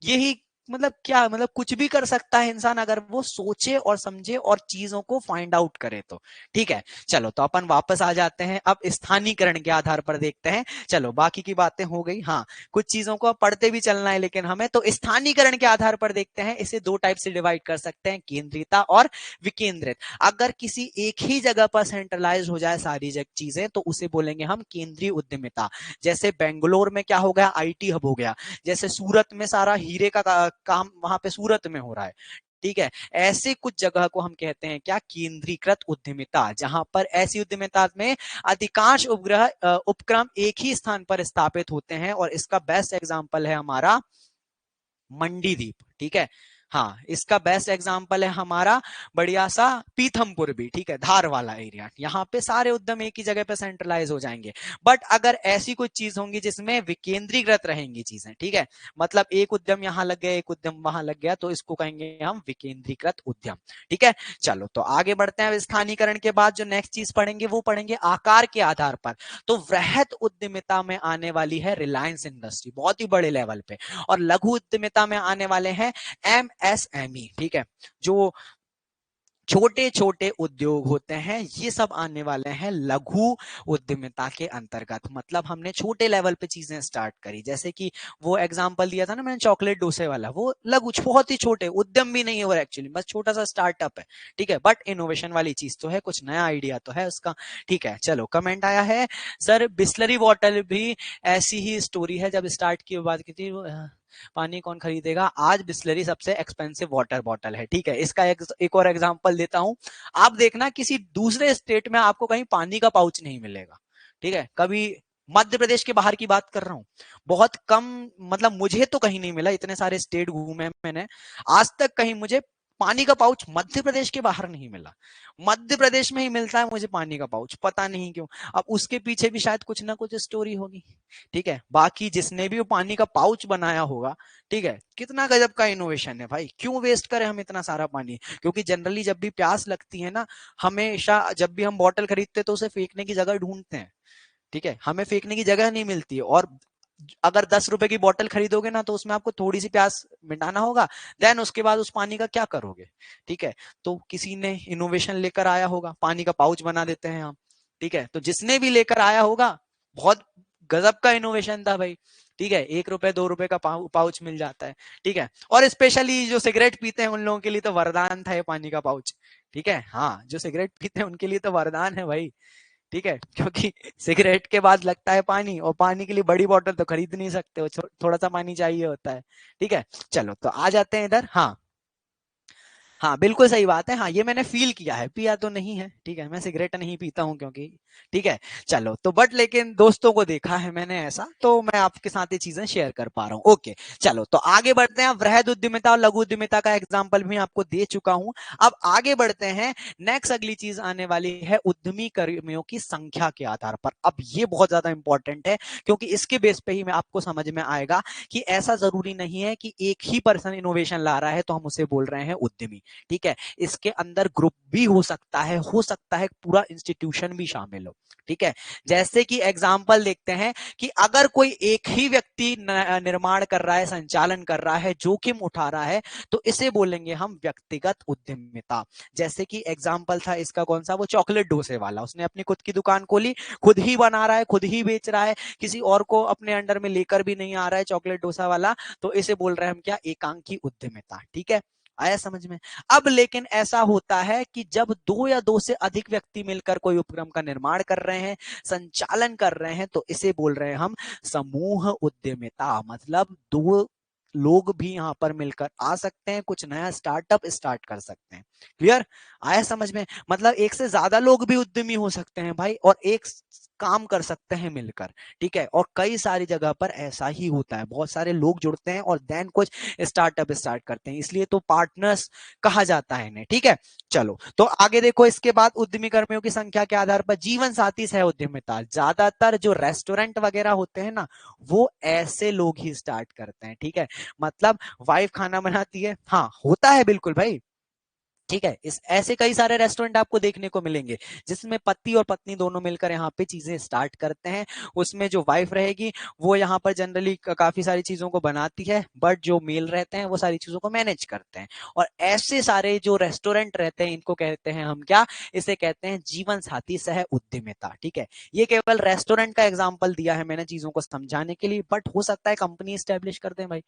S1: यही मतलब क्या, मतलब कुछ भी कर सकता है इंसान अगर वो सोचे और समझे और चीजों को फाइंड आउट करे तो। ठीक है, चलो तो अपन वापस आ जाते हैं, अब स्थानीकरण के आधार पर देखते हैं। चलो बाकी की बातें हो गई, हाँ कुछ चीजों को पढ़ते भी चलना है लेकिन हमें, तो स्थानीकरण के आधार पर देखते हैं। इसे दो टाइप से डिवाइड कर सकते हैं, केंद्रीयता और विकेंद्रित। अगर किसी एक ही जगह पर सेंट्रलाइज हो जाए सारी चीजें तो उसे बोलेंगे हम केंद्रीय उद्यमिता। जैसे बेंगलोर में क्या हो गया, आईटी हब हो गया, जैसे सूरत में सारा हीरे का काम वहां पे सूरत में हो रहा है। ठीक है, ऐसे कुछ जगह को हम कहते हैं क्या, केंद्रीकृत उद्यमिता, जहां पर ऐसी उद्यमिता में अधिकांश उपक्रम एक ही स्थान पर स्थापित होते हैं। और इसका बेस्ट एग्जांपल है हमारा मंडी द्वीप। ठीक है, हाँ इसका बेस्ट एग्जांपल है हमारा बढ़िया सा पीथमपुर भी। ठीक है, धार वाला एरिया, यहाँ पे सारे उद्यम एक ही जगह पे सेंट्रलाइज हो जाएंगे। बट अगर ऐसी कुछ चीज होंगी जिसमें विकेंद्रीकृत रहेंगी चीजें, ठीक है, मतलब एक उद्यम यहाँ लग गया, एक उद्यम वहां लग गया, तो इसको कहेंगे हम विकेंद्रीकृत उद्यम। ठीक है, चलो तो आगे बढ़ते हैं। स्थानीकरण के बाद जो नेक्स्ट चीज पढ़ेंगे वो पढ़ेंगे आकार के आधार पर। तो वृहद उद्यमिता में आने वाली है रिलायंस इंडस्ट्री, बहुत ही बड़े लेवल पे, और लघु उद्यमिता में आने वाले हैं एमएसएमई। ठीक है, जो छोटे छोटे उद्योग होते हैं, ये सब आने वाले हैं लघु उद्यमिता के अंतर्गत। मतलब हमने छोटे लेवल पे चीजें स्टार्ट करी, जैसे कि वो एग्जांपल दिया था ना मैंने चॉकलेट डोसे वाला, वो लघु बहुत ही छोटे उद्यम भी नहीं है वो, एक्चुअली बस छोटा सा स्टार्टअप है। ठीक है, बट इनोवेशन वाली चीज तो है, कुछ नया आइडिया तो है उसका। ठीक है, चलो कमेंट आया है, सर बिस्लरी वाटर भी ऐसी ही स्टोरी है, जब स्टार्ट की बात की थी पानी कौन खरीदेगा, आज बिस्लरी सबसे एक्सपेंसिव वाटर बॉटल है। ठीक है, इसका एक और एग्जांपल देता हूं। आप देखना किसी दूसरे स्टेट में आपको कहीं पानी का पाउच नहीं मिलेगा। ठीक है, कभी मध्य प्रदेश के बाहर की बात कर रहा हूं, बहुत कम, मतलब मुझे तो कहीं नहीं मिला, इतने सारे स्टेट घूमे मैंने, आज तक कहीं मुझे पानी का पाउच मध्य प्रदेश के बाहर नहीं मिला। मध्य प्रदेश में ही मिलता है मुझे पानी का पाउच, पता नहीं क्यों। अब उसके पीछे भी शायद कुछ ना कुछ स्टोरी होगी। ठीक है, बाकी जिसने भी वो पानी का पाउच बनाया होगा, ठीक है, कितना गजब का इनोवेशन है भाई, क्यों वेस्ट करें हम इतना सारा पानी। क्योंकि जनरली जब भी प्यास लगती है ना, हमेशा जब भी हम बॉटल खरीदते तो उसे फेंकने की जगह ढूंढते हैं। ठीक है, हमें फेंकने की जगह नहीं मिलती है। और अगर 10 रुपए की बोतल खरीदोगे ना तो उसमें आपको थोड़ी सी प्यास मिटाना होगा, देन उसके बाद उस पानी का क्या करोगे। ठीक है, तो किसी ने इनोवेशन लेकर आया होगा, पानी का पाउच बना देते हैं हम। ठीक है, तो जिसने भी लेकर आया होगा, बहुत गजब का इनोवेशन था भाई। ठीक है, 1 रुपए 2 रुपए का पाउच मिल जाता है। ठीक है, और स्पेशली जो सिगरेट पीते हैं उन लोगों के लिए तो वरदान था ये पानी का पाउच। ठीक है, हाँ जो सिगरेट पीते हैं उनके लिए तो वरदान है भाई। ठीक है, क्योंकि सिगरेट के बाद लगता है पानी, और पानी के लिए बड़ी बोतल तो खरीद नहीं सकते हो, थोड़ा सा पानी चाहिए होता है। ठीक है, चलो तो आ जाते हैं इधर। हाँ हाँ बिल्कुल सही बात है, हाँ ये मैंने फील किया है, पिया तो नहीं है। ठीक है, मैं सिगरेट नहीं पीता हूँ क्योंकि ठीक है, चलो तो बट लेकिन दोस्तों को देखा है मैंने ऐसा, तो मैं आपके साथ ये चीजें शेयर कर पा रहा हूं। ओके, चलो तो आगे बढ़ते हैं। वृहद उद्यमिता और लघु उद्यमिता का एग्जांपल भी आपको दे चुका हूं। अब आगे बढ़ते हैं। नेक्स्ट अगली चीज आने वाली है उद्यमी कर्मियों की संख्या के आधार पर। अब ये बहुत ज्यादा इंपॉर्टेंट है, क्योंकि इसके बेस पे ही मैं आपको समझ में आएगा कि ऐसा जरूरी नहीं है कि एक ही पर्सन इनोवेशन ला रहा है तो हम उसे बोल रहे हैं उद्यमी। ठीक है, इसके अंदर ग्रुप भी हो सकता है पूरा इंस्टीट्यूशन भी शामिल हो। ठीक है, जैसे कि एग्जाम्पल देखते हैं कि अगर कोई एक ही व्यक्ति निर्माण कर रहा है, संचालन कर रहा है, जोखिम उठा रहा है, तो इसे बोलेंगे हम व्यक्तिगत उद्यमिता। जैसे कि एग्जाम्पल था इसका कौन सा, वो चॉकलेट डोसे वाला, उसने अपनी खुद की दुकान खोली, खुद ही बना रहा है, खुद ही बेच रहा है, किसी और को अपने अंडर में लेकर भी नहीं आ रहा है चॉकलेट डोसा वाला, तो इसे बोल रहे हैं हम क्या, एकांकी उद्यमिता। ठीक है, आया समझ में। अब लेकिन ऐसा होता है कि जब दो या दो से अधिक व्यक्ति मिलकर कोई उपक्रम का निर्माण कर रहे हैं, संचालन कर रहे हैं, तो इसे बोल रहे हैं हम समूह उद्यमिता। मतलब दो लोग भी यहां पर मिलकर आ सकते हैं, कुछ नया स्टार्टअप स्टार्ट कर सकते हैं। क्लियर, आया समझ में। मतलब एक से ज्यादा लोग भी उद्यमी हो सकते हैं भाई, और एक काम कर सकते हैं मिलकर। ठीक है, और कई सारी जगह पर ऐसा ही होता है, बहुत सारे लोग जुड़ते हैं और देन कुछ स्टार्टअप स्टार्ट करते हैं, इसलिए तो पार्टनर्स कहा जाता है इन्हें। ठीक है, चलो तो आगे देखो। इसके बाद उद्यमी कर्मियों की संख्या के आधार पर जीवन साथी सह उद्यमिता। ज्यादातर जो रेस्टोरेंट वगैरह होते हैं ना, वो ऐसे लोग ही स्टार्ट करते हैं। ठीक है, मतलब वाइफ खाना बनाती है, हाँ होता है बिल्कुल भाई। ठीक है, इस ऐसे कई सारे रेस्टोरेंट आपको देखने को मिलेंगे जिसमें पति और पत्नी दोनों मिलकर यहाँ पे चीजें स्टार्ट करते हैं। उसमें जो वाइफ रहेगी वो यहाँ पर जनरली काफी सारी चीजों को बनाती है, बट जो मेल रहते हैं वो सारी चीजों को मैनेज करते हैं। और ऐसे सारे जो रेस्टोरेंट रहते हैं, इनको कहते हैं हम क्या, इसे कहते हैं जीवन साथी सह उद्यमिता। ठीक है, ये केवल रेस्टोरेंट का एग्जाम्पल दिया है मैंने चीजों को समझाने के लिए, बट हो सकता है कंपनी स्टैब्लिश कर दे भाई,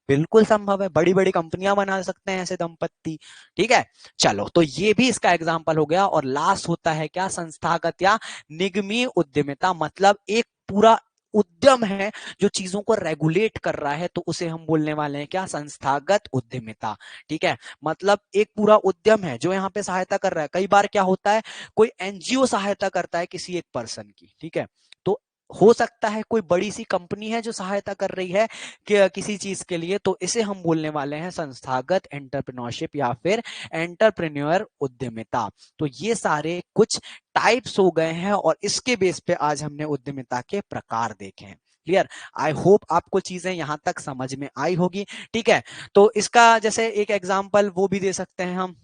S1: बिल्कुल संभव है, बड़ी बड़ी कंपनियां बना सकते हैं ऐसे दंपत्ति। ठीक है, चलो तो ये भी इसका एग्जाम्पल हो गया। और लास्ट होता है क्या, संस्थागत या निगमीय उद्यमिता। मतलब एक पूरा उद्यम है जो चीजों को रेगुलेट कर रहा है, तो उसे हम बोलने वाले हैं क्या, संस्थागत उद्यमिता। ठीक है, मतलब एक पूरा उद्यम है जो यहाँ पे सहायता कर रहा है। कई बार क्या होता है, कोई एनजीओ सहायता करता है किसी एक पर्सन की। ठीक है, तो हो सकता है कोई बड़ी सी कंपनी है जो सहायता कर रही है कि किसी चीज के लिए, तो इसे हम बोलने वाले हैं संस्थागत एंटरप्रेन्योरशिप या फिर एंटरप्रेन्योर उद्यमिता। तो ये सारे कुछ टाइप्स हो गए हैं, और इसके बेस पे आज हमने उद्यमिता के प्रकार देखे हैं। क्लियर, आई होप आपको चीजें यहां तक समझ में आई होगी। ठीक है, तो इसका जैसे एक एग्जांपल वो भी दे सकते हैं हम।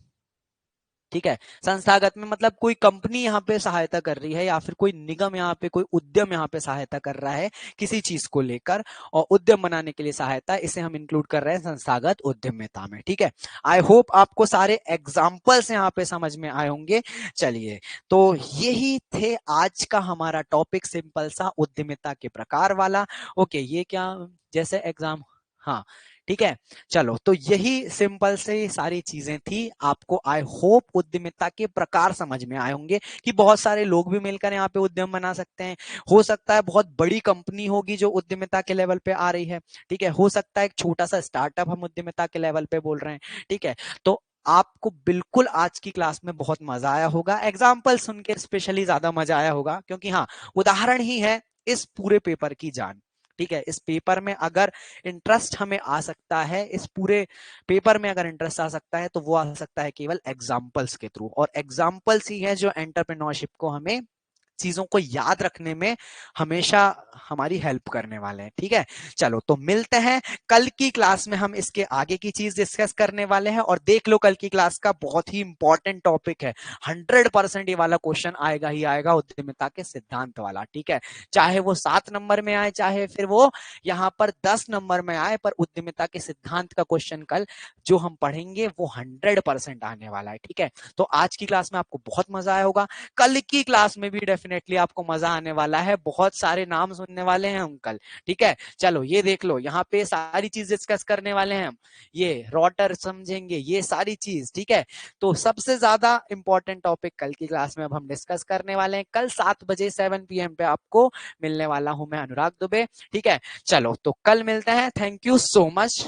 S1: ठीक है, संस्थागत में मतलब कोई कंपनी यहाँ पे सहायता कर रही है, या फिर कोई निगम यहाँ पे, कोई उद्यम यहाँ पे सहायता कर रहा है किसी चीज को लेकर, और उद्यम बनाने के लिए सहायता, इसे हम इंक्लूड कर रहे हैं संस्थागत उद्यमिता में। ठीक है, आई होप आपको सारे एग्जाम्पल्स यहाँ पे समझ में आए होंगे। चलिए, तो यही थे आज का हमारा टॉपिक, सिंपल सा उद्यमिता के प्रकार वाला। ओके, ये क्या जैसे एग्जाम, हाँ ठीक है, चलो तो यही सिंपल से सारी चीजें थी। आपको आई होप उद्यमिता के प्रकार समझ में आए होंगे कि बहुत सारे लोग भी मिलकर यहाँ पे उद्यम बना सकते हैं। हो सकता है बहुत बड़ी कंपनी होगी जो उद्यमिता के लेवल पे आ रही है। ठीक है, हो सकता है एक छोटा सा स्टार्टअप हम उद्यमिता के लेवल पे बोल रहे हैं। ठीक है, तो आपको बिल्कुल आज की क्लास में बहुत मजा आया होगा, एग्जाम्पल सुन के स्पेशली ज्यादा मजा आया होगा, क्योंकि हाँ, उदाहरण ही है इस पूरे पेपर की जान। ठीक है, इस पेपर में अगर इंटरेस्ट हमें आ सकता है, इस पूरे पेपर में अगर इंटरेस्ट आ सकता है, तो वो आ सकता है केवल एग्जाम्पल्स के थ्रू, और एग्जाम्पल्स ही है जो एंटरप्रेन्योरशिप को हमें चीजों को याद रखने में हमेशा हमारी हेल्प करने वाले हैं। ठीक है, चलो तो मिलते हैं कल की क्लास में, हम इसके आगे की चीज डिस्कस करने वाले हैं। और देख लो कल की क्लास का बहुत ही इंपॉर्टेंट टॉपिक है, 100% ये वाला क्वेश्चन आएगा ही आएगा, उद्यमिता के सिद्धांत वाला। ठीक है, चाहे वो 7 नंबर में आए, चाहे फिर वो यहाँ पर 10 नंबर में आए, पर उद्यमिता के सिद्धांत का क्वेश्चन कल जो हम पढ़ेंगे वो 100% आने वाला है। ठीक है, तो आज की क्लास में आपको बहुत मजा आया होगा, कल की क्लास में भी डेफिनेटली आपको मजा आने वाला है, बहुत सारे नाम सुनने वाले हैं हम कल। ठीक है, चलो ये देख लो, यहाँ पे सारी चीज डिस्कस करने वाले हैं हम, ये रोटर समझेंगे, ये सारी चीज। ठीक है, तो सबसे ज्यादा इंपॉर्टेंट टॉपिक कल की क्लास में अब हम डिस्कस करने वाले हैं। कल 7 बजे 7 PM पे आपको मिलने वाला हूं मैं, अनुराग दुबे। ठीक है, चलो तो कल मिलते हैं, थैंक यू सो मच।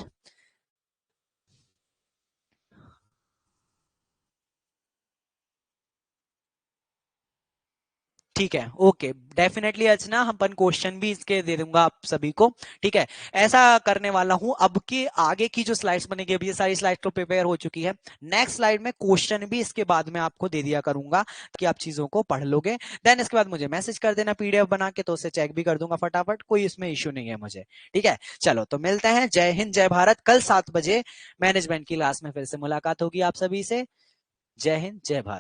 S1: ठीक है, ओके, डेफिनेटली अर्चना, हम अपन क्वेश्चन भी इसके दे दूंगा आप सभी को। ठीक है, ऐसा करने वाला हूं, अब के आगे की जो स्लाइड्स बनेगी, अभी ये सारी स्लाइड तो प्रिपेयर हो चुकी है, नेक्स्ट स्लाइड में क्वेश्चन भी इसके बाद में आपको दे दिया करूंगा कि आप चीजों को पढ़ लोगे। देन इसके बाद मुझे मैसेज कर देना पीडीएफ बना के, तो उसे चेक भी कर दूंगा फटाफट, कोई इसमें इश्यू नहीं है मुझे। ठीक है, चलो तो मिलते हैं, जय हिंद जय भारत। कल 7 बजे मैनेजमेंट की क्लास में फिर से मुलाकात होगी आप सभी से। जय हिंद जय भारत।